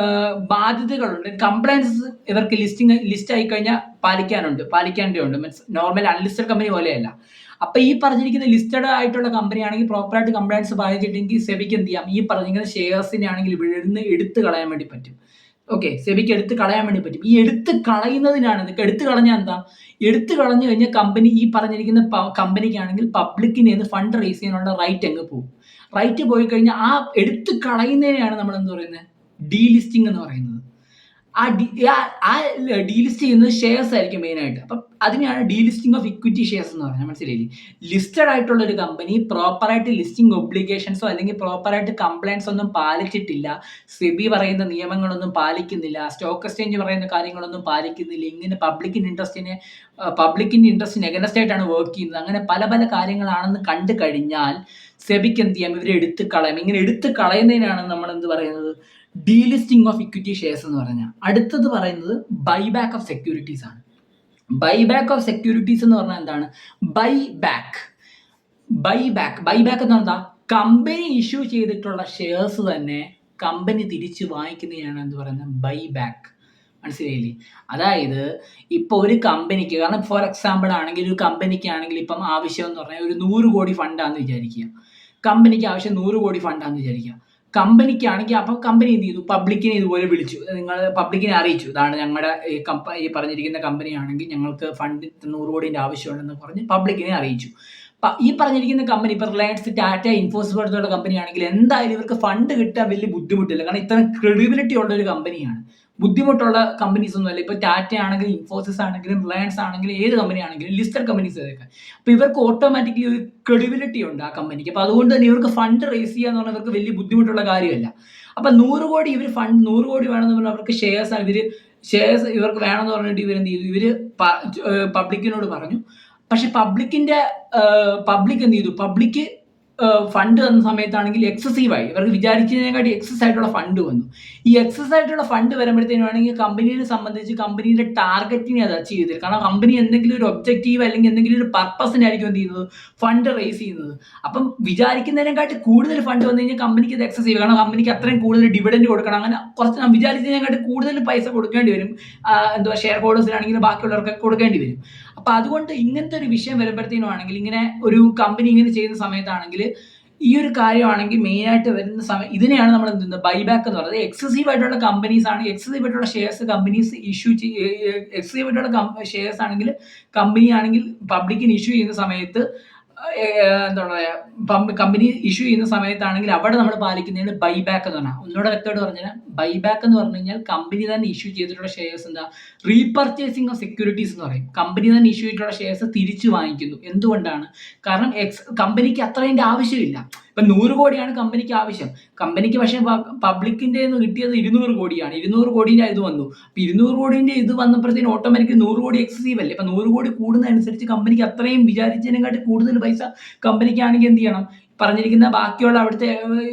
ബാധ്യതകളുണ്ട്. കംപ്ലൈൻസ് ഇവർക്ക് ലിസ്റ്റ് ആയി കഴിഞ്ഞാൽ പാലിക്കേണ്ടതുണ്ട്. മീൻസ് നോർമൽ അൺലിസ്റ്റഡ് കമ്പനി പോലെയല്ല. അപ്പൊ ഈ പറഞ്ഞിരിക്കുന്ന ലിസ്റ്റഡ് ആയിട്ടുള്ള കമ്പനി ആണെങ്കിൽ പ്രോപ്പറായിട്ട് കംപ്ലൈൻസ് പാലിച്ചിട്ടെങ്കിൽ സെബിക്ക് എന്ത് ചെയ്യാം, ഈ പറഞ്ഞിരിക്കുന്ന ഷെയർസിനെ ആണെങ്കിൽ ഇവിടെ നിന്ന് എടുത്തു കളയാൻ വേണ്ടി പറ്റും. ഓക്കെ, സെബിക്ക് എടുത്ത് കളയാൻ വേണ്ടി പറ്റും. ഈ എടുത്ത് കളയുന്നതിനാണ്, ഇതൊക്കെ എടുത്തു കളഞ്ഞാൽ എന്താ, എടുത്തു കളഞ്ഞു കഴിഞ്ഞാൽ കമ്പനി, ഈ പറഞ്ഞിരിക്കുന്ന കമ്പനിക്കാണെങ്കിൽ പബ്ലിക്കിന് ഫണ്ട് റേസ് ചെയ്യാനുള്ള റൈറ്റ് അങ്ങ് പോകും. റൈറ്റ് പോയി കഴിഞ്ഞാൽ ആ എടുത്ത് കളയുന്നതിനെയാണ് നമ്മൾ എന്ത് പറയുന്നത്, ഡീലിസ്റ്റിംഗ് എന്ന് പറയുന്നത്. ആ ഡീലിസ്റ്റ് ചെയ്യുന്നത് ഷെയർസ് ആയിരിക്കും മെയിനായിട്ട്. അപ്പം അതിനെയാണ് ഡീലിസ്റ്റിംഗ് ഓഫ് ഇക്വിറ്റി ഷെയർസ് എന്ന് പറഞ്ഞാൽ. മനസ്സിലായില്ലേ? ലിസ്റ്റഡ് ആയിട്ടുള്ള ഒരു കമ്പനി പ്രോപ്പറായിട്ട് ലിസ്റ്റിംഗ് ഒബ്ലിഗേഷൻസോ അല്ലെങ്കിൽ പ്രോപ്പറായിട്ട് കംപ്ലൈൻസ് ഒന്നും പാലിച്ചിട്ടില്ല, സെബി പറയുന്ന നിയമങ്ങളൊന്നും പാലിക്കുന്നില്ല, സ്റ്റോക്ക് എക്സ്ചേഞ്ച് പറയുന്ന കാര്യങ്ങളൊന്നും പാലിക്കുന്നില്ല, ഇങ്ങനെ പബ്ലിക്കിൻ്റെ ഇൻട്രസ്റ്റിന് എഗനസ്റ്റ് ആയിട്ടാണ് വർക്ക് ചെയ്യുന്നത്, അങ്ങനെ പല പല കാര്യങ്ങളാണെന്ന് കണ്ടു കഴിഞ്ഞാൽ സെബിക്ക് എന്ത് ചെയ്യാം, ഇവരെ എടുത്ത് കളയാം. ഇങ്ങനെ എടുത്ത് കളയുന്നതിനാണ് നമ്മൾ എന്ത് പറയുന്നത്, ഡീലിസ്റ്റിംഗ് ഓഫ് ഇക്വിറ്റി ഷെയർസ് എന്ന് പറഞ്ഞാൽ. അടുത്തത് പറയുന്നത് ബൈബാക്ക് ഓഫ് സെക്യൂരിറ്റീസ് ആണ്. ബൈബാക്ക് ഓഫ് സെക്യൂരിറ്റീസ് എന്ന് പറഞ്ഞാൽ എന്താണ്, ബൈബാക്ക് എന്ന് പറഞ്ഞാൽ കമ്പനി ഇഷ്യൂ ചെയ്തിട്ടുള്ള ഷെയർസ് തന്നെ കമ്പനി തിരിച്ച് വാങ്ങിക്കുന്നതാണ് എന്ത് പറയുന്നത്, ബൈബാക്ക്. മനസ്സിലായില്ലേ? അതായത് ഇപ്പോൾ ഒരു കമ്പനിക്ക്, കാരണം ഫോർ എക്സാമ്പിൾ ആണെങ്കിൽ ഒരു കമ്പനിക്ക് ആണെങ്കിൽ ഇപ്പം ആവശ്യം എന്ന് പറഞ്ഞാൽ ഒരു 100 കോടി ഫണ്ടാന്ന് വിചാരിക്കുക. കമ്പനിക്ക് ആവശ്യം 100 കോടി ഫണ്ടാന്ന് വിചാരിക്കുക. കമ്പനിക്കാണെങ്കിൽ അപ്പം കമ്പനി എന്ത് ചെയ്തു, പബ്ലിക്കിനെ ഇതുപോലെ വിളിച്ചു, നിങ്ങൾ പബ്ലിക്കിനെ അറിയിച്ചു, ഇതാണ് ഞങ്ങളുടെ ഈ പറഞ്ഞിരിക്കുന്ന കമ്പനി ആണെങ്കിൽ ഞങ്ങൾക്ക് ഫണ്ട് 100 കോടിൻ്റെ ആവശ്യമുണ്ടെന്ന് പറഞ്ഞ് പബ്ലിക്കിനെ അറിയിച്ചു. ഈ പറഞ്ഞിരിക്കുന്ന കമ്പനി ഇപ്പം റിലയൻസ്, ടാറ്റ, ഇൻഫോസിസ് പോലത്തുള്ള കമ്പനി ആണെങ്കിൽ എന്തായാലും ഇവർക്ക് ഫണ്ട് കിട്ടാൻ വലിയ ബുദ്ധിമുട്ടില്ല. കാരണം ഇത്രയും ക്രെഡിബിലിറ്റി ഉള്ള ഒരു കമ്പനിയാണ്. ബുദ്ധിമുട്ടുള്ള കമ്പനീസ് ഒന്നും അല്ല. ഇപ്പോൾ ടാറ്റ ആണെങ്കിലും ഇൻഫോസിസ് ആണെങ്കിലും റിലയൻസ് ആണെങ്കിലും ഏത് കമ്പനി ആണെങ്കിലും ലിസ്റ്റഡ് കമ്പനീസ് ഇതൊക്കെ. അപ്പോൾ ഇവർക്ക് ഓട്ടോമാറ്റിക്കലി ഒരു ക്രെഡിബിലിറ്റി ഉണ്ട് ആ കമ്പനിക്ക്. അപ്പോൾ അതുകൊണ്ട് തന്നെ ഇവർക്ക് ഫണ്ട് റേസ് ചെയ്യുക എന്ന് പറഞ്ഞാൽ ഇവർക്ക് വലിയ ബുദ്ധിമുട്ടുള്ള കാര്യമല്ല. അപ്പം 100 കോടി ഇവർ ഫണ്ട് 100 കോടി വേണമെന്ന് പറഞ്ഞാൽ അവർക്ക് ഷെയർസ് ഇവർക്ക് വേണമെന്ന് പറഞ്ഞിട്ട് ഇവരെന്ത് ചെയ്തു, ഇവർ പബ്ലിക്കിനോട് പറഞ്ഞു. പക്ഷെ പബ്ലിക് എന്ത് ചെയ്തു, പബ്ലിക് ഫണ്ട് തന്ന സമയത്താണെങ്കിൽ എക്സസീവായി, ഇവർക്ക് വിചാരിച്ചതിനെക്കാട്ടി എക്സസ് ആയിട്ടുള്ള ഫണ്ട് വന്നു. ഈ എക്സസ് ആയിട്ടുള്ള ഫണ്ട് വരുമ്പോഴത്തേനാണെങ്കിൽ കമ്പനിയെ സംബന്ധിച്ച് കമ്പനിയുടെ ടാർഗറ്റിനെ അത് അച്ചീവ് ചെയ്തത്. കാരണം കമ്പനി എന്തെങ്കിലും ഒരു ഒബ്ജക്റ്റീവ് അല്ലെങ്കിൽ എന്തെങ്കിലും ഒരു പർപ്പസിനായിരിക്കും എന്ത് ചെയ്യുന്നത്, ഫണ്ട് റേസ് ചെയ്യുന്നത്. അപ്പം വിചാരിക്കുന്നതിനെക്കാട്ടി കൂടുതൽ ഫണ്ട് വന്നു കഴിഞ്ഞാൽ കമ്പനിക്ക് ഇത് എക്സസീവ്, കാരണം കമ്പനിക്ക് അത്രയും കൂടുതൽ ഡിവിഡൻഡ് കൊടുക്കണം, അങ്ങനെ കുറച്ച് വിചാരിച്ചതിനെക്കാട്ടി കൂടുതൽ പൈസ കൊടുക്കേണ്ടി വരും. ഷെയർ ഹോൾഡേഴ്സിനാണെങ്കിലും ബാക്കിയുള്ളവർക്ക് കൊടുക്കേണ്ടി വരും. അപ്പം അതുകൊണ്ട് ഇങ്ങനത്തെ ഒരു വിഷയം വരുമ്പോഴത്തേനും ആണെങ്കിൽ, ഇങ്ങനെ ഒരു കമ്പനി ഇങ്ങനെ ചെയ്യുന്ന സമയത്താണെങ്കിൽ ഈ ഒരു കാര്യമാണെങ്കിൽ മെയിനായിട്ട് വരുന്ന സമയം ഇതിനെയാണ് നമ്മൾ എന്ത് ചെയ്യുന്നത്, ബൈബാക്ക് എന്ന് പറയുന്നത്. എക്സസീവ് ആയിട്ടുള്ള കമ്പനീസ് ആണ്, എക്സസീവ് ആയിട്ടുള്ള ഷെയർസ് കമ്പനീസ് എക്സസീവ് ആയിട്ടുള്ള ഷെയർസ് ആണെങ്കിൽ കമ്പനി ആണെങ്കിൽ പബ്ലിക്കിന് ഇഷ്യൂ ചെയ്യുന്ന സമയത്ത് എന്താ പറയുക, കമ്പനി ഇഷ്യൂ ചെയ്യുന്ന സമയത്താണെങ്കിൽ അവിടെ നമ്മൾ പാലിക്കുന്നതാണ് ബൈബാക്ക് എന്ന് പറഞ്ഞാൽ. ഒന്നുകൂടെ വ്യക്തമായിട്ട് പറഞ്ഞാൽ ബൈബാക്ക് എന്ന് പറഞ്ഞു കഴിഞ്ഞാൽ കമ്പനി തന്നെ ഇഷ്യൂ ചെയ്തിട്ടുള്ള ഷെയർസ് എന്താ, റീപർച്ചേസിംഗ് ഓഫ് സെക്യൂരിറ്റീസ് എന്ന് പറയും. കമ്പനി തന്നെ ഇഷ്യൂ ചെയ്തിട്ടുള്ള ഷെയർസ് തിരിച്ചു വാങ്ങിക്കുന്നു. എന്തുകൊണ്ടാണ്? കാരണം കമ്പനിക്ക് അത്രേൻ്റെ ആവശ്യമില്ല. ഇപ്പം 100 കോടിയാണ് കമ്പനിക്ക് ആവശ്യം. കമ്പനിക്ക് പക്ഷേ പബ്ലിക്കിൻ്റെ കിട്ടിയത് 200 കോടിയാണ്. 200 കോടീൻ്റെ ഇത് വന്നു. അപ്പം 200 കോടീൻ്റെ ഇത് വന്നപ്പോഴത്തേന് ഓട്ടോമാറ്റിക് 100 കോടി എക്സസീവ് അല്ലേ. ഇപ്പം 100 കോടി കൂടുന്നതനുസരിച്ച് കമ്പനിക്ക് അത്രയും വിചാരിച്ചതിനെക്കാട്ടി കൂടുതൽ പൈസ കമ്പനിക്കാണെങ്കിൽ എന്ത് ചെയ്യണം, പറഞ്ഞിരിക്കുന്ന ബാക്കിയുള്ള അവിടുത്തെ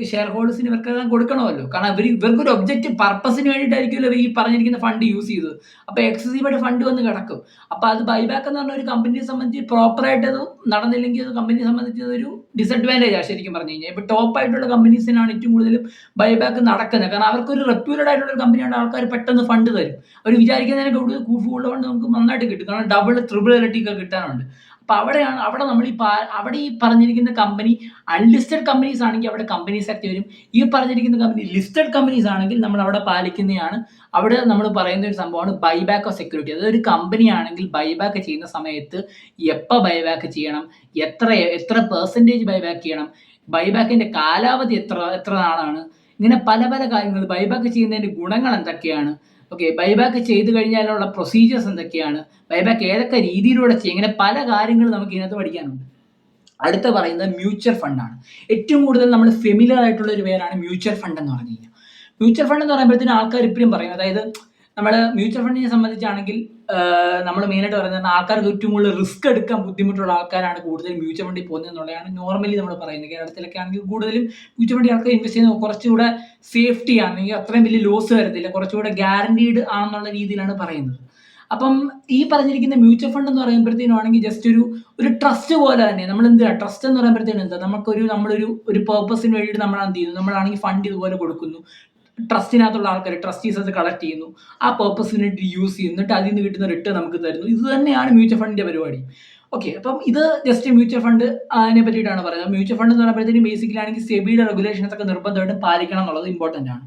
ഷെയർ ഹോൾഡേഴ്സിന് ഇവർക്കെല്ലാം കൊടുക്കണമല്ലോ. കാരണം ഇവർക്കൊരു ഒബ്ജക്റ്റീവ് പർപ്പസിന് വേണ്ടിയിട്ടായിരിക്കുമല്ലോ ഇവർ ഈ പറഞ്ഞിരിക്കുന്ന ഫണ്ട് യൂസ് ചെയ്തത്. അപ്പോൾ എക്സസീവായിട്ട് ഫണ്ട് വന്ന് കിടക്കും. അപ്പോൾ അത് ബൈബാക്ക് എന്ന് പറഞ്ഞ ഒരു കമ്പനിയെ സംബന്ധിച്ച് പ്രോപ്പറായിട്ട് അത് നടന്നില്ലെങ്കിൽ അത് കമ്പനിയെ സംബന്ധിച്ച് ഒരു ഡിസഡ്വാൻറ്റേജാണ് ശരിക്കും പറഞ്ഞു കഴിഞ്ഞാൽ. ഇപ്പോൾ ടോപ്പ് ആയിട്ടുള്ള കമ്പനീസിനാണ് ഏറ്റവും കൂടുതലും ബൈബാക്ക് നടക്കുന്നത്. കാരണം അവർക്കൊരു റെപ്യൂട്ടഡ് ആയിട്ടുള്ള ഒരു കമ്പനിയാണ്, ആൾക്കാർ പെട്ടെന്ന് ഫണ്ട് തരും. അവർ വിചാരിക്കുന്നതിനെ കൂടുതൽ ഫണ്ട് നമുക്ക് നന്നായിട്ട് കിട്ടും. കാരണം ഡബിൾ, ട്രിപ്പിൾ ഇരട്ടിയൊക്കെ കിട്ടാനുണ്ട്. അപ്പോൾ അവിടെ നമ്മൾ അവിടെ ഈ പറഞ്ഞിരിക്കുന്ന കമ്പനി അൺലിസ്റ്റഡ് കമ്പനീസ് ആണെങ്കിൽ അവിടെ കമ്പനീസ് ആക്ട് വരും. ഈ പറഞ്ഞിരിക്കുന്ന കമ്പനി ലിസ്റ്റഡ് കമ്പനീസ് ആണെങ്കിൽ നമ്മൾ അവിടെ പാലിക്കുന്നതാണ്. അവിടെ നമ്മൾ പറയുന്ന ഒരു സംഭവമാണ് ബൈബാക്ക് ഓഫ് സെക്യൂരിറ്റി. അതൊരു കമ്പനി ആണെങ്കിൽ ബൈബാക്ക് ചെയ്യുന്ന സമയത്ത് എപ്പോൾ ബൈബാക്ക് ചെയ്യണം, എത്ര പെർസെൻറ്റേജ് ബൈബാക്ക് ചെയ്യണം, ബൈബാക്കിന്റെ കാലാവധി എത്ര നാളാണ്, ഇങ്ങനെ പല പല കാര്യങ്ങൾ, ബൈബാക്ക് ചെയ്യുന്നതിന്റെ ഗുണങ്ങൾ എന്തൊക്കെയാണ്, ഓക്കെ, ബൈബാക്ക് ചെയ്തു കഴിഞ്ഞാലുള്ള പ്രൊസീജിയേഴ്സ് എന്തൊക്കെയാണ്, ബൈബാക്ക് ഏതൊക്കെ രീതിയിലൂടെ ചെയ്യും, ഇങ്ങനെ പല കാര്യങ്ങളും നമുക്ക് ഇതിനകത്ത് പഠിക്കാനുണ്ട്. അടുത്ത പറയുന്നത് മ്യൂച്വൽ ഫണ്ടാണ്. ഏറ്റവും കൂടുതൽ നമ്മൾ ഫെമിലിയർ ആയിട്ടുള്ള ഒരു പേരാണ് മ്യൂച്വൽ ഫണ്ട് എന്ന് പറഞ്ഞു കഴിഞ്ഞാൽ. മ്യൂച്വൽ ഫണ്ട് എന്ന് പറയുമ്പോഴത്തേനും ആൾക്കാർ ഇപ്പോഴും പറയും, അതായത് നമ്മൾ മ്യൂച്വൽ ഫണ്ടിനെ സംബന്ധിച്ചാണെങ്കിൽ നമ്മൾ മെയിനായിട്ട് പറയുന്നത് ആൾക്കാർക്ക് ഏറ്റവും കൂടുതൽ റിസ്ക് എടുക്കാൻ ബുദ്ധിമുട്ടുള്ള ആൾക്കാരാണ് കൂടുതൽ മ്യൂച്വൽ ഫണ്ടിൽ പോകുന്നത് എന്നുള്ളതാണ് നോർമലി നമ്മൾ പറയുന്നത്. കേരളത്തിലൊക്കെ ആണെങ്കിൽ കൂടുതലും മ്യൂച്വൽ ഫണ്ടിൽ ആൾക്കാർ ഇൻവെസ്റ്റ് ചെയ്യുന്നത് കുറച്ചുകൂടെ സേഫ്റ്റി ആണെങ്കിൽ അത്രയും വലിയ ലോസ് വരത്തില്ല, കുറച്ചുകൂടെ ഗ്യാരണ്ടീഡ് ആണെന്നുള്ള രീതിയിലാണ് പറയുന്നത്. അപ്പം ഈ പറഞ്ഞിരിക്കുന്ന മ്യൂച്വൽ ഫണ്ട് എന്ന് പറയുമ്പോഴത്തേനും ആണെങ്കിൽ ജസ്റ്റ് ഒരു ട്രസ്റ്റ് പോലെ തന്നെ. നമ്മൾ എന്തിനാ ട്രസ്റ്റ് എന്ന് പറയുമ്പോഴത്തേനും എന്താ, നമ്മളൊരു പേർപ്പസിന് വേണ്ടിയിട്ട് നമ്മൾ എന്ത് ചെയ്യുന്നു, നമ്മളാണെങ്കിൽ ഫണ്ട് ഇതുപോലെ കൊടുക്കുന്നു, ട്രസ്റ്റിനകത്തുള്ള ആൾക്കാർ ട്രസ്റ്റീസ് അത് കളക്ട് ചെയ്യുന്നു, ആ പേർപ്പസിന് വേണ്ടി യൂസ് ചെയ്യുന്നു, എന്നിട്ട് അതിൽ നിന്ന് കിട്ടുന്ന റിട്ടേൺ നമുക്ക് തരുന്നു. ഇത് തന്നെയാണ് മ്യൂച്വൽ ഫണ്ടിന്റെ പരിപാടി. ഓക്കെ, അപ്പം ഇത് ജസ്റ്റ് മ്യൂച്വൽ ഫണ്ട് അതിനെ പറ്റിയിട്ടാണ് പറയുന്നത്. മ്യൂച്വൽ ഫണ്ട് എന്ന് പറയുമ്പോഴത്തേക്കും ബേസിക്കലി ആണെങ്കിൽ സെബിയുടെ റെഗുലേഷൻസ് ഒക്കെ നിർബന്ധമായിട്ടും പാലിക്കണം എന്നുള്ളത് ഇമ്പോർട്ടൻ്റ് ആണ്.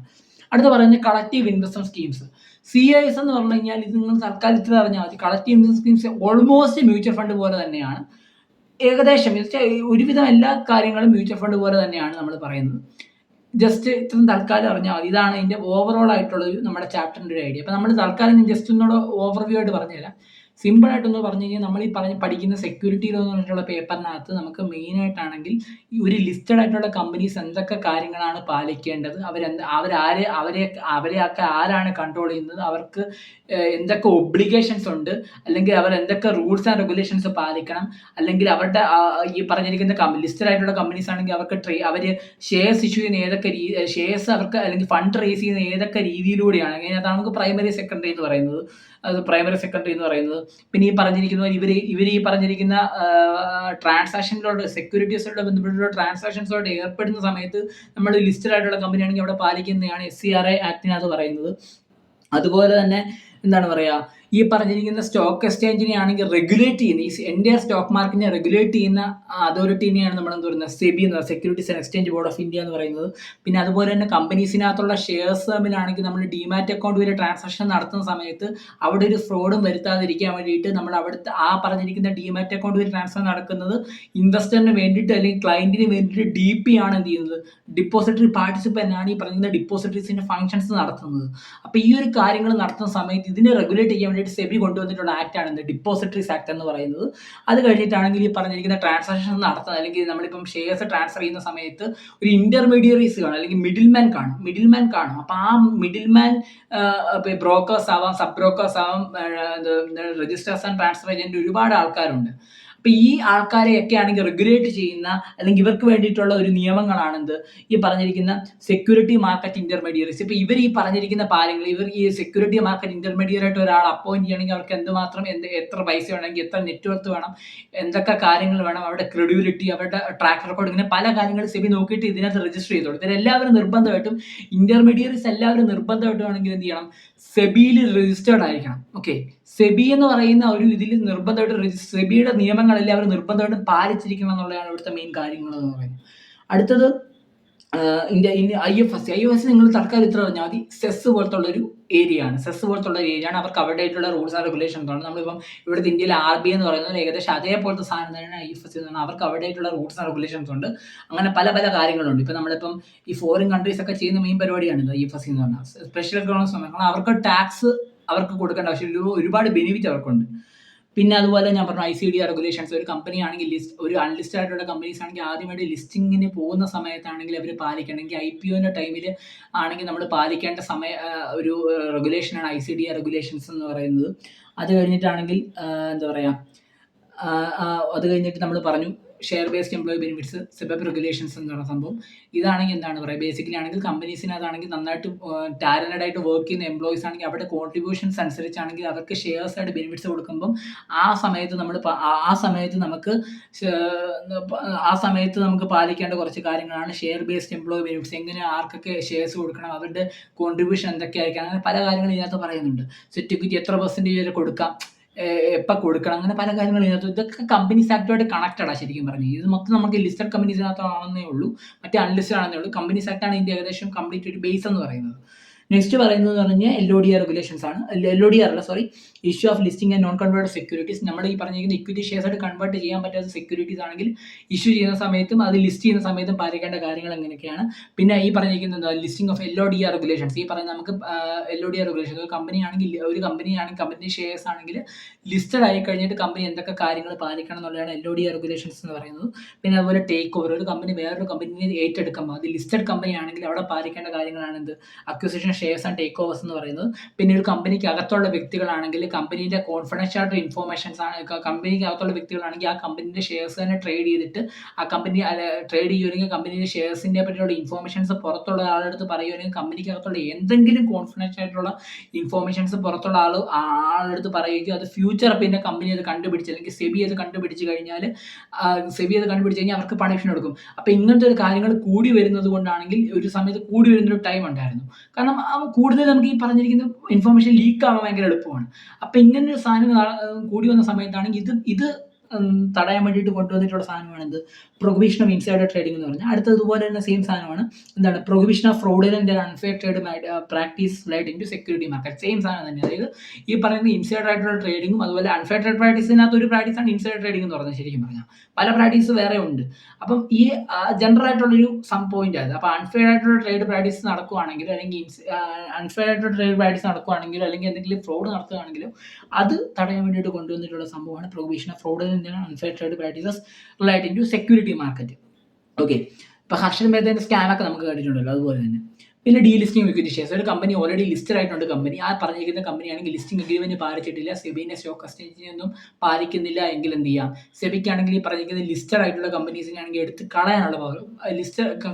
അടുത്ത പറയുന്നത് കളക്റ്റീവ് ഇൻവെസ്റ്റ്മെന്റ് സ്കീംസ്, CIS എന്ന് പറഞ്ഞു കഴിഞ്ഞാൽ ഇത് നിങ്ങൾ തൽക്കാലത്തിൽ അറിഞ്ഞാൽ മതി. Collective investment schemes almost mutual fund പോലെ തന്നെയാണ്, ഏകദേശം ഒരുവിധം എല്ലാ കാര്യങ്ങളും മ്യൂച്വൽ ഫണ്ട് പോലെ തന്നെയാണ് നമ്മൾ പറയുന്നത്. ജസ്റ്റ് ഇത്രയും തൽക്കാലം അറിഞ്ഞാൽ മതി. ഇതാണ് ഇതിൻ്റെ ഓവറോൾ ആയിട്ടുള്ള നമ്മുടെ ചാപ്റ്ററിൻ്റെ ഒരു ഐഡിയ. അപ്പോൾ നമ്മൾ തൽക്കാലം ജസ്റ്റ് ഒന്നുകൂടെ ഓവർവ്യൂ ആയിട്ട് പറഞ്ഞുതരാം. സിമ്പിളായിട്ടൊന്ന് പറഞ്ഞു കഴിഞ്ഞാൽ നമ്മൾ ഈ പഠിക്കുന്ന സെക്യൂരിറ്റി ലോ എന്ന് പറഞ്ഞിട്ടുള്ള പേപ്പറിനകത്ത് നമുക്ക് മെയിനായിട്ടാണെങ്കിൽ ഈ ഒരു ലിസ്റ്റഡ് ആയിട്ടുള്ള കമ്പനീസ് എന്തൊക്കെ കാര്യങ്ങളാണ് പാലിക്കേണ്ടത്, അവരെയൊക്കെ ആരാണ് കൺട്രോൾ ചെയ്യുന്നത്, അവർക്ക് എന്തൊക്കെ ഒബ്ലിഗേഷൻസ് ഉണ്ട്, അല്ലെങ്കിൽ അവർ എന്തൊക്കെ റൂൾസ് ആൻഡ് റെഗുലേഷൻസ് പാലിക്കണം, അല്ലെങ്കിൽ അവരുടെ ഈ പറഞ്ഞിരിക്കുന്ന ലിസ്റ്റഡ് ആയിട്ടുള്ള കമ്പനീസ് ആണെങ്കിൽ അവർക്ക് അവർ ഷെയർസ് ഇഷ്യൂ ചെയ്യുന്ന ഏതൊക്കെ ഷെയർസ് അവർക്ക് അല്ലെങ്കിൽ ഫണ്ട് റേസ് ചെയ്യുന്ന ഏതൊക്കെ രീതിയിലൂടെയാണ്. അതിനകത്ത് നമുക്ക് പ്രൈമറി സെക്കൻഡറി എന്ന് പറയുന്നത്, പിന്നെ ഈ പറഞ്ഞിരിക്കുന്ന ഇവർ ഈ പറഞ്ഞിരിക്കുന്ന ട്രാൻസാക്ഷനിലോട്ട് സെക്യൂരിറ്റീസിലോട്ട് ബന്ധപ്പെട്ടുള്ള ട്രാൻസാക്ഷൻസിലോട്ട് ഏർപ്പെടുന്ന സമയത്ത് നമ്മൾ ലിസ്റ്റഡ് ആയിട്ടുള്ള കമ്പനി ആണെങ്കിൽ അവിടെ പാലിക്കുന്നതാണ് SCRA ആക്ടിനകത്ത് പറയുന്നത്. അതുപോലെ തന്നെ എന്താണ് പറയുക, ഈ പറഞ്ഞിരിക്കുന്ന സ്റ്റോക്ക് എക്സ്ചേഞ്ചിനെ ആണെങ്കിൽ റെഗുലേറ്റ് ചെയ്യുന്ന, ഈ എൻ്റയർ സ്റ്റോക്ക് മാർക്കറ്റിനെ റെഗുലേറ്റ് ചെയ്യുന്ന അതോറിറ്റിനെയാണ് നമ്മൾ എന്ത് പറയുന്നത്, സെബി എന്ന് പറയുന്നത്, securities and exchange board of India എന്ന് പറയുന്നത്. പിന്നെ അതുപോലെ തന്നെ കമ്പനീസിനകത്തുള്ള ഷെയർസ് തമ്മിലാണെങ്കിൽ നമ്മൾ ഡിമാറ്റ് അക്കൗണ്ട് വരെ ട്രാൻസാക്ഷൻ നടത്തുന്ന സമയത്ത് അവിടെ ഒരു ഫ്രോഡും വരുത്താതിരിക്കാൻ വേണ്ടിയിട്ട് നമ്മൾ അവിടുത്തെ ആ പറഞ്ഞിരിക്കുന്ന ഡിമാറ്റ് അക്കൗണ്ട് വരെ ട്രാൻസ്ഫർ നടക്കുന്നത് ഇൻവെസ്റ്ററിന് വേണ്ടിയിട്ട് അല്ലെങ്കിൽ ക്ലയൻറ്റിന് വേണ്ടിയിട്ട് DP ആണ് എന്ത് ചെയ്യുന്നത്, ഡിപ്പോസിറ്ററി പാർട്ടിസിപ്പൻ്റ് ആണ് ഈ പറയുന്ന ഡിപ്പോസിറ്ററീസിൻ്റെ ഫംഗ്ഷൻസ് നടത്തുന്നത്. അപ്പോൾ ഈ ഒരു കാര്യങ്ങൾ നടത്തുന്ന സമയത്ത് ഇതിനെ റെഗുലേറ്റ് ചെയ്യാൻ വേണ്ടിയിട്ട് സെബി കൊണ്ടുവന്നിട്ടുള്ള ആക്റ്റാണ് എന്ത്, ഡിപ്പോസിറ്ററീസ് ആക്ട് എന്ന് പറയുന്നത്. അത് കഴിഞ്ഞിട്ടാണെങ്കിൽ ഈ പറഞ്ഞിരിക്കുന്ന ട്രാൻസാക്ഷൻ നടത്തുന്നത്, അല്ലെങ്കിൽ നമ്മളിപ്പം ഷെയർസ് ട്രാൻസ്ഫർ ചെയ്യുന്ന സമയത്ത് ഒരു ഇന്റർമീഡിയറീസ് കാണും, അല്ലെങ്കിൽ മിഡിൽമാൻ കാണും. അപ്പോൾ ആ മിഡിൽമാൻ ബ്രോക്കേഴ്സ് ആവാം, സബ് ബ്രോക്കേഴ്സ് ആവാം, രജിസ്ട്രേഴ്സ് ആൻഡ് ട്രാൻസ്ഫർ ഏജന്റ്, ഒരുപാട് ആൾക്കാരുണ്ട്. അപ്പോൾ ഈ ആൾക്കാരെയൊക്കെ ആണെങ്കിൽ റെഗുലേറ്റ് ചെയ്യുന്ന, അല്ലെങ്കിൽ ഇവർക്ക് വേണ്ടിയിട്ടുള്ള ഒരു നിയമങ്ങളാണെന്ത്, ഈ പറഞ്ഞിരിക്കുന്ന സെക്യൂരിറ്റി മാർക്കറ്റ് ഇന്റർമീഡിയറീസ്. ഇപ്പോൾ ഇവർ ഈ പറഞ്ഞിരിക്കുന്ന കാര്യങ്ങൾ, ഇവർ ഈ സെക്യൂരിറ്റി മാർക്കറ്റ് ഇന്റർമീഡിയറ്റ് ആയിട്ട് ഒരാൾ അപ്പോയിന്റ് ചെയ്യണമെങ്കിൽ അവർക്ക് എന്തുമാത്രം എത്ര പൈസ വേണമെങ്കിൽ, എത്ര നെറ്റ്വർത്ത് വേണം, എന്തൊക്കെ കാര്യങ്ങൾ വേണം, അവരുടെ ക്രെഡിബിലിറ്റി, അവരുടെ ട്രാക്ക് റെക്കോർഡ്, ഇങ്ങനെ പല കാര്യങ്ങൾ സെബി നോക്കിയിട്ട് ഇതിനകത്ത് രജിസ്റ്റർ ചെയ്തോളൂ. ഇവരെല്ലാവരും നിർബന്ധമായിട്ടും, ഇന്റർമീഡിയറീസ് എല്ലാവരും നിർബന്ധമായിട്ടും ആണെങ്കിൽ എന്ത് ചെയ്യണം, സെബിയിൽ രജിസ്റ്റേർഡ് ആയിരിക്കണം. ഓക്കെ, സെബി എന്ന് പറയുന്ന ഒരു ഇതിൽ നിർബന്ധമായിട്ട് സെബിയുടെ നിയമങ്ങളെല്ലാം അവർ നിർബന്ധമായിട്ടും പാലിച്ചിരിക്കണം എന്നുള്ളതാണ് ഇവിടുത്തെ മെയിൻ കാര്യങ്ങൾ എന്ന് പറയുന്നത്. അടുത്തത് IFSC നിങ്ങൾ തൽക്കാലം ഇത്ര പറഞ്ഞാൽ മതി. സെസ് പോലത്തുള്ള ഒരു ഏരിയ ആണ്. അവർക്ക് അവരുടെയായിട്ടുള്ള റൂൾസ് ആൻഡ് റെഗുലേഷൻസ് ആണ്. നമ്മളിപ്പം ഇവിടുത്തെ ഇന്ത്യയിൽ RBI എന്ന് പറയുന്നത് ഏകദേശം അതേപോലത്തെ സാധനം തന്നെയാണ് IFSC എന്ന് പറഞ്ഞാൽ. അവർക്ക് അവരുടെയായിട്ടുള്ള റൂൾസ് ആൻഡ് റെഗുലേഷൻസ് ഉണ്ട്. അങ്ങനെ പല പല കാര്യങ്ങളുണ്ട്. ഇപ്പം നമ്മളിപ്പം ഈ ഫോറിൻ കൺട്രീസ് ഒക്കെ ചെയ്യുന്ന മെയിൻ പരിപാടിയാണ് IFSC എന്ന് പറഞ്ഞാൽ. സ്പെഷ്യൽ എക്കണോമിക്സ് കാരണം അവർക്ക് ടാക്സ് അവർക്ക് കൊടുക്കേണ്ട ആവശ്യമില്ല, ഒരുപാട് ബെനിഫിറ്റ് അവർക്കുണ്ട്. പിന്നെ അതുപോലെ ഞാൻ പറഞ്ഞു ICD റെഗുലേഷൻസ്. ഒരു കമ്പനി ആണെങ്കിൽ ഒരു അൺലിസ്റ്റഡ് ആയിട്ടുള്ള കമ്പനീസ് ആണെങ്കിൽ ആദ്യമായിട്ട് ലിസ്റ്റിങ്ങിന് പോകുന്ന സമയത്താണെങ്കിൽ അവർ പാലിക്കണമെങ്കിൽ IPOന്റെ ടൈമിൽ ആണെങ്കിൽ നമ്മൾ പാലിക്കേണ്ട ഒരു റെഗുലേഷനാണ് ICD റെഗുലേഷൻസ് എന്ന് പറയുന്നത്. അത് കഴിഞ്ഞിട്ടാണെങ്കിൽ എന്താ പറയുക, അത് കഴിഞ്ഞിട്ട് നമ്മൾ പറഞ്ഞു share based employee benefits, SEBI regulations എന്ന് പറയുന്ന സംഭവം. ഇതാണെങ്കിൽ എന്താണ് പറയുക, ബേസിക്കലി ആണെങ്കിൽ കമ്പനീസിനകത്താണെങ്കിൽ നന്നായിട്ട് ടാലന്റഡ് ആയിട്ട് വർക്ക് ചെയ്യുന്ന എംപ്ലോയീസ് ആണെങ്കിൽ അവരുടെ കോൺട്രിബ്യൂഷൻസ് അനുസരിച്ചാണെങ്കിൽ അവർക്ക് ഷെയർസ് ആയിട്ട് ബെനിഫിറ്റ്സ് കൊടുക്കുമ്പം ആ സമയത്ത് നമുക്ക് പാലിക്കേണ്ട കുറച്ച് കാര്യങ്ങളാണ് ഷെയർ ബേസ്ഡ് എംപ്ലോയി ബെനിഫിറ്റ്സ്. എങ്ങനെ ആർക്കൊക്കെ ഷെയർസ് കൊടുക്കണം, അവരുടെ കോൺട്രിബ്യൂഷൻ എന്തൊക്കെ ആയിരിക്കണം, അങ്ങനെ പല കാര്യങ്ങളും ഇതിനകത്ത് പറയുന്നുണ്ട്. സെക്യൂരിറ്റി എത്ര പെർസെൻറ്റേജ് വരെ കൊടുക്കാം, എപ്പോൾ കൊടുക്കണം, അങ്ങനെ പല കാര്യങ്ങളും ഇതിനകത്ത്. ഇതൊക്കെ കമ്പനീസ് ആക്ടുമായിട്ട് കണക്റ്റഡാണ് ശരിക്കും പറഞ്ഞാൽ. ഇത് മൊത്തം നമുക്ക് ലിസ്റ്റഡ് കമ്പനീസിനകത്താണെന്നേ ഉള്ളൂ, മറ്റേ അൺലിസ്റ്റഡ് ആണെന്നേ ഉള്ളൂ. കമ്പനീസ് ആക്ടാണ് ഇതിൻ്റെ ഏകദേശം കംപ്ലീറ്റ് ഒരു ബേസ് എന്ന് പറയുന്നത്. നെക്സ്റ്റ് പറയുന്നത് പറഞ്ഞാൽ LODR റെഗുലേഷൻസ് ആണ്. LODR അല്ല, sorry, issue of listing and non converted securities. നമ്മൾ ഈ പറഞ്ഞിരിക്കുന്ന ഇക്വിറ്റി ഷെയർസ് ആയിട്ട് കൺവേർട്ട് ചെയ്യാൻ പറ്റാത്ത സെക്യൂരിറ്റീസ് ആണെങ്കിൽ ഇഷ്യൂ ചെയ്യുന്ന സമയത്തും അത് ലിസ്റ്റ് ചെയ്യുന്ന സമയത്തും പാലിക്കേണ്ട കാര്യങ്ങൾ എങ്ങനെയൊക്കെയാണ്. പിന്നെ ഈ പറഞ്ഞിരിക്കുന്നത് ലിസ്റ്റിംഗ് ഓഫ് LODR റെഗുലേഷൻസ്. ഈ പറയുന്ന നമുക്ക് LODR റെഗുലേഷൻസ്, ഒരു കമ്പനി ആണെങ്കിൽ കമ്പനി ഷെയർസ് ആണെങ്കിൽ ലിസ്റ്റഡ് ആയി കഴിഞ്ഞിട്ട് കമ്പനി എന്തൊക്കെ കാര്യങ്ങൾ പാലിക്കണം എന്നുള്ളതാണ് LODR റെഗുലേഷൻസ് എന്ന് പറയുന്നത്. പിന്നെ അതുപോലെ ടേക്ക് ഓവർ, ഒരു കമ്പനി വേറൊരു കമ്പനിയെ ഏറ്റെടുക്കുമ്പോൾ അത് ലിസ്റ്റഡ് കമ്പനി ആണെങ്കിൽ അവിടെ പാലിക്കേണ്ട കാര്യങ്ങളാണ് എന്ത്, acquisition, shares and take overs എന്ന് പറയുന്നത്. പിന്നെ ഒരു കമ്പനിക്ക് അകത്തുള്ള വ്യക്തികളാണെങ്കിൽ കമ്പനീൻ്റെ കോൺഫിഡൻഷ്യൽ ആയിട്ട് ഇൻഫോർമേഷൻസ് ആണ്. കമ്പനിക്ക് അകത്തുള്ള വ്യക്തികളാണെങ്കിൽ ആ കമ്പനീൻ്റെ ഷെയർസ് തന്നെ ട്രേഡ് ചെയ്തിട്ട് ആ കമ്പനി ട്രേഡ് ചെയ്യുകയാണെങ്കിൽ കമ്പനീൻ്റെ ഷെയർസിൻ്റെ പറ്റിയുള്ള ഇൻഫോർമേഷൻസ് പുറത്തുള്ള ആളുടെ അടുത്ത് പറയുകയാണെങ്കിൽ കമ്പനിക്ക് അകത്തുള്ള എന്തെങ്കിലും കോൺഫിഡൻഷ്യൽ ആയിട്ടുള്ള ഇൻഫോർമേഷൻസ് പുറത്തുള്ള ആളുടെ അടുത്ത് പറയുകയും അത് ഫ്യൂച്ചർ പിന്നെ കമ്പനി അത് കണ്ടുപിടിച്ച് അല്ലെങ്കിൽ സെബി അത് കണ്ടുപിടിച്ച് കഴിഞ്ഞാൽ അവർക്ക് പണിഷ്മെന്റ് കൊടുക്കും. അപ്പോൾ ഇങ്ങനത്തെ ഒരു കാര്യങ്ങൾ കൂടി വരുന്നത് കൊണ്ടാണെങ്കിൽ ഒരു സമയത്ത് കൂടി വരുന്നൊരു ടൈം ഉണ്ടായിരുന്നു. കാരണം കൂടുതൽ നമുക്ക് ഈ പറഞ്ഞിരിക്കുന്ന ഇൻഫോർമേഷൻ ലീക്ക് ആവാൻ ഭയങ്കര എളുപ്പമാണ്. അപ്പോൾ ഇങ്ങനൊരു സാധനം കൂടി വന്ന സമയത്താണെങ്കിൽ ഇത് തടയാൻ വേണ്ടിയിട്ട് കൊണ്ടുവന്നിട്ടുള്ള സാധനമാണ് എന്ത്, പ്രൊഹിബിഷൻ ഓഫ് ഇൻസൈഡർ ട്രേഡിംഗ് എന്ന് പറഞ്ഞാൽ. അടുത്തത് ഇതുപോലെ തന്നെ സെയിം സാധനമാണ്, എന്താണ്, prohibition of fraudulent and unfair trade practice laid in to security market. Same സാധനം തന്നെ. അതായത് ഈ പറയുന്ന ഇൻസൈഡർ ആയിട്ടുള്ള ട്രേഡിങ്ങും അതുപോലെ അൺഫെയർ ട്രേഡ് പ്രാക്ടീസിനകത്ത് ഒരു പ്രാക്ടീസാണ് ഇൻസൈഡർ ട്രേഡിംഗ് എന്ന് പറയുന്നത് ശരിക്കും പറഞ്ഞാൽ. പല പ്രാക്ടീസ് വേറെ ഉണ്ട്. അപ്പം ഈ ജനറൽ ആയിട്ടുള്ളൊരു പോയിന്റ് ആയത്. അപ്പോൾ അൺഫെയർ ആയിട്ടുള്ള ട്രേഡ് പ്രാക്ടീസ് നടക്കുകയാണെങ്കിലും അല്ലെങ്കിൽ അൺഫെയർ ആയിട്ടുള്ള ട്രേഡ് പ്രാക്ടീസ് നടക്കുകയാണെങ്കിലും അല്ലെങ്കിൽ എന്തെങ്കിലും ഫ്രോഡ് നടത്തുകയാണെങ്കിലും അത് തടയാൻ വേണ്ടിയിട്ട് കൊണ്ടുവന്നിട്ടുള്ള സംഭവമാണ് prohibition of fraudulent and unfair trade practices related to security market. Okay, ഇപ്പോൾ ഹർഷൽ മേത്തയുടെ സ്കാമൊക്കെ നമുക്ക് കേട്ടിട്ടുണ്ടല്ലോ, അതുപോലെ തന്നെ. പിന്നെ ഡീലിസ്റ്റിംഗ് ഇക്വിറ്റി ഷെയർസ്. ഒരു കമ്പനി ഓൾറെഡി ലിസ്റ്റഡ് ആയിട്ടുണ്ട്, കമ്പനി ആ പറഞ്ഞിരിക്കുന്ന കമ്പനിയാണെങ്കിൽ ലിസ്റ്റിംഗ് അഗ്രിമെന്റ് പാലിച്ചിട്ടില്ല, സെബിന്റെ സ്റ്റോക്ക് എക്സ്ചേഞ്ചിനെ ഒന്നും പാലിക്കുന്നില്ല എങ്കിൽ എന്ത് ചെയ്യാം, സെബിക്കാണെങ്കിൽ ഈ പറഞ്ഞിരിക്കുന്ന ലിസ്റ്റഡ് ആയിട്ടുള്ള കമ്പനീസിനാണെങ്കിൽ എടുത്ത് കളയാനുള്ള പവർ,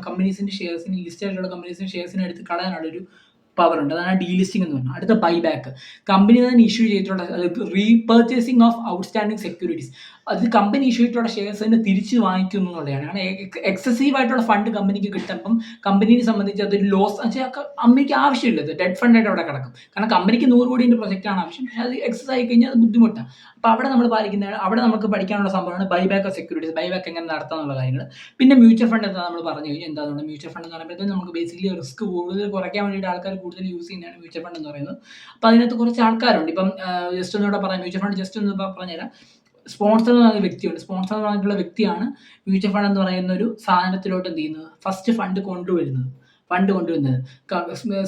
കമ്പനീസിന്റെ ഷെയർസിന്, ലിസ്റ്റഡ് ആയിട്ടുള്ള കമ്പനീസിന്റെ ഷെയർസിനെ എടുത്ത് കളയാനുള്ള ഒരു പവർ ഉണ്ട്. അതാണ് ഡീലിസ്റ്റിംഗ് എന്ന് പറഞ്ഞാൽ. അടുത്ത ബൈബാക്ക്. കമ്പനി തന്നെ ഇഷ്യൂ ചെയ്തിട്ടുള്ള റീപർച്ചേസിംഗ് ഓഫ് ഔട്ട്സ്റ്റാൻഡിംഗ് സെക്യൂരിറ്റീസ്. അത് കമ്പനി ഇഷ്യൂ ചെയ്തിട്ടുള്ള ഷെയർസ് തന്നെ തിരിച്ച് വാങ്ങിക്കുന്നു എന്നുള്ളതാണ്. കാരണം എക്സസീവ് ആയിട്ടുള്ള ഫണ്ട് കമ്പനിക്ക് കിട്ടുമ്പം കമ്പനിയെ സംബന്ധിച്ച് അതൊരു ലോസ് വെച്ചാൽ കമ്പനിക്ക് ആവശ്യമില്ല, ഡെഡ് ഫണ്ടായിട്ട് അവിടെ കിടക്കും. കാരണം കമ്പനിക്ക് 100 കോടിയുടെ പ്രൊജക്റ്റാണ് ആവശ്യം, പക്ഷേ അത് എക്സസ് ആയി കഴിഞ്ഞാൽ അത് ബുദ്ധിമുട്ടാണ്. അപ്പോൾ അവിടെ നമ്മൾ അവിടെ നമുക്ക് പഠിക്കാനുള്ള സംഭവമാണ് ബൈബാക്ക് ഓഫ് സെക്യൂരിറ്റീസ്, ബൈബാക്ക് എങ്ങനെ നടത്താം എന്നുള്ള കാര്യങ്ങൾ. പിന്നെ മ്യൂച്വൽ ഫണ്ട് എന്താ നമ്മൾ പറഞ്ഞു കഴിഞ്ഞാൽ എന്താണ് മ്യൂച്വൽ ഫണ്ട് എന്ന് പറയുമ്പോഴത്തേക്കും നമുക്ക് ബേസിക്കലി റിസ്ക് കൂടുതൽ കുറയ്ക്കാൻ വേണ്ടിയിട്ട് ആൾക്കാർ കൂടുതൽ യൂസ് ചെയ്യുന്നതാണ് മ്യൂച്വൽ ഫണ്ട് എന്ന് പറയുന്നത്. അപ്പോൾ അതിനകത്ത് കുറച്ച് ആൾക്കാരുണ്ട്. ഇപ്പം ജസ്റ്റ് ഒന്നുകൂടെ പറയാം, മ്യൂച്വൽ ഫണ്ട് ജസ്റ്റ് ഒന്ന് പറഞ്ഞുതരാം. സ്പോൺസർ എന്ന് പറയുന്ന വ്യക്തിയുണ്ട്. സ്പോൺസർ എന്ന് പറഞ്ഞിട്ടുള്ള വ്യക്തിയാണ് മ്യൂച്വൽ ഫണ്ട് എന്ന് പറയുന്ന ഒരു സാധനത്തിലോട്ട് എന്ത് ചെയ്യുന്നത്, ഫസ്റ്റ് ഫണ്ട് കൊണ്ടുവരുന്നത്.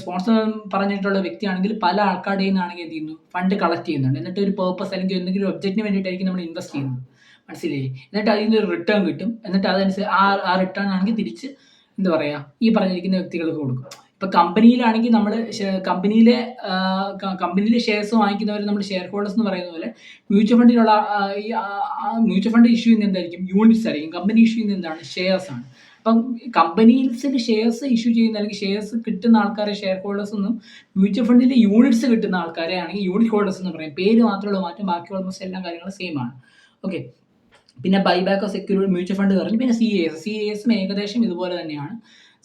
സ്പോൺസർ പറഞ്ഞിട്ടുള്ള വ്യക്തിയാണെങ്കിൽ പല ആൾക്കാരുടെ നിന്നാണെങ്കിൽ എന്ത് ചെയ്യുന്നു, ഫണ്ട് കളക്ട് ചെയ്യുന്നുണ്ട്. എന്നിട്ട് ഒരു പേർപ്പസ് അല്ലെങ്കിൽ എന്തെങ്കിലും ഒബ്ജക്റ്റിന് വേണ്ടിയിട്ടായിരിക്കും നമ്മൾ ഇൻവെസ്റ്റ് ചെയ്യുന്നത്, മനസ്സിലായി. എന്നിട്ട് അതിൻ്റെ ഒരു റിട്ടേൺ കിട്ടും. എന്നിട്ട് അതനുസരിച്ച് ആ റിട്ടേൺ ആണെങ്കിൽ തിരിച്ച് എന്താ പറയുക, ഈ പറഞ്ഞിരിക്കുന്ന വ്യക്തികൾക്ക് കൊടുക്കും. ഇപ്പോൾ കമ്പനിയിലാണെങ്കിൽ നമ്മൾ കമ്പനിയിലെ ഷെയർസ് വാങ്ങിക്കുന്നവർ നമ്മൾ ഷെയർ ഹോൾഡേഴ്സ് എന്ന് പറയുന്ന പോലെ മ്യൂച്വൽ ഫണ്ടിലുള്ള മ്യൂച്വൽ ഫണ്ട് ഇഷ്യൂ ചെയ്യുന്നത് എന്തായിരിക്കും, യൂണിറ്റ്സ് ആയിരിക്കും. കമ്പനി ഇഷ്യൂ ചെയ്യുന്നത് എന്താണ്, ഷെയർസ് ആണ്. അപ്പം കമ്പനീസിൽ ഷെയർസ് ഇഷ്യൂ ചെയ്യുന്ന അല്ലെങ്കിൽ ഷെയർസ് കിട്ടുന്ന ആൾക്കാരെ ഷെയർ ഹോൾഡേഴ്സ് എന്നും, മ്യൂച്വൽ ഫണ്ടിൽ യൂണിറ്റ്സ് കിട്ടുന്ന ആൾക്കാരെ ആണെങ്കിൽ യൂണിറ്റ് ഹോൾഡേഴ്സ് എന്ന് പറയും. പേര് മാത്രമുള്ള മാറ്റം, ബാക്കി ഓൾമോസ്റ്റ് എല്ലാ കാര്യങ്ങളും സെയിം ആണ്. ഓക്കെ, പിന്നെ buyback of security mutual fund പറഞ്ഞു. പിന്നെ CAS ഏകദേശം ഇതുപോലെ തന്നെയാണ്.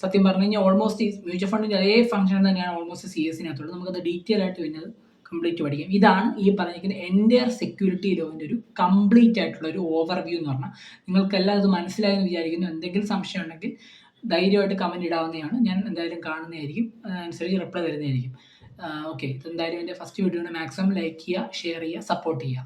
സത്യം പറഞ്ഞു കഴിഞ്ഞാൽ ഓൾമോസ്റ്റ് ഈ മ്യൂച്വൽ ഫണ്ടിൻ്റെ അതേ ഫംഗ്ഷൻ തന്നെയാണ് ഓൾമോസ്റ്റ് CASനകത്തുള്ളത്. നമുക്കത് ഡീറ്റെയിൽ ആയിട്ട് പിന്നെ കംപ്ലീറ്റ് പഠിക്കാം. ഇതാണ് ഈ പറഞ്ഞിരിക്കുന്ന എൻ്റയർ സെക്യൂരിറ്റി ലോൻ്റെ ഒരു കംപ്ലീറ്റ് ആയിട്ടുള്ള ഒരു ഓവർവ്യൂ എന്ന് പറഞ്ഞാൽ. നിങ്ങൾക്കെല്ലാം ഇത് മനസ്സിലായെന്ന് വിചാരിക്കുന്നു. എന്തെങ്കിലും സംശയം ഉണ്ടെങ്കിൽ ധൈര്യമായിട്ട് കമൻറ്റ് ഇടാവുന്നതാണ്. ഞാൻ എന്തായാലും കാണുന്നതായിരിക്കും, അതനുസരിച്ച് റിപ്ലൈ തരുന്നതായിരിക്കും. ഓക്കെ, ഇതെന്തായാലും എൻ്റെ ഫസ്റ്റ് വീഡിയോയുടെ മാക്സിമം ലൈക്ക് ചെയ്യുക, ഷെയർ ചെയ്യുക, സപ്പോർട്ട് ചെയ്യുക.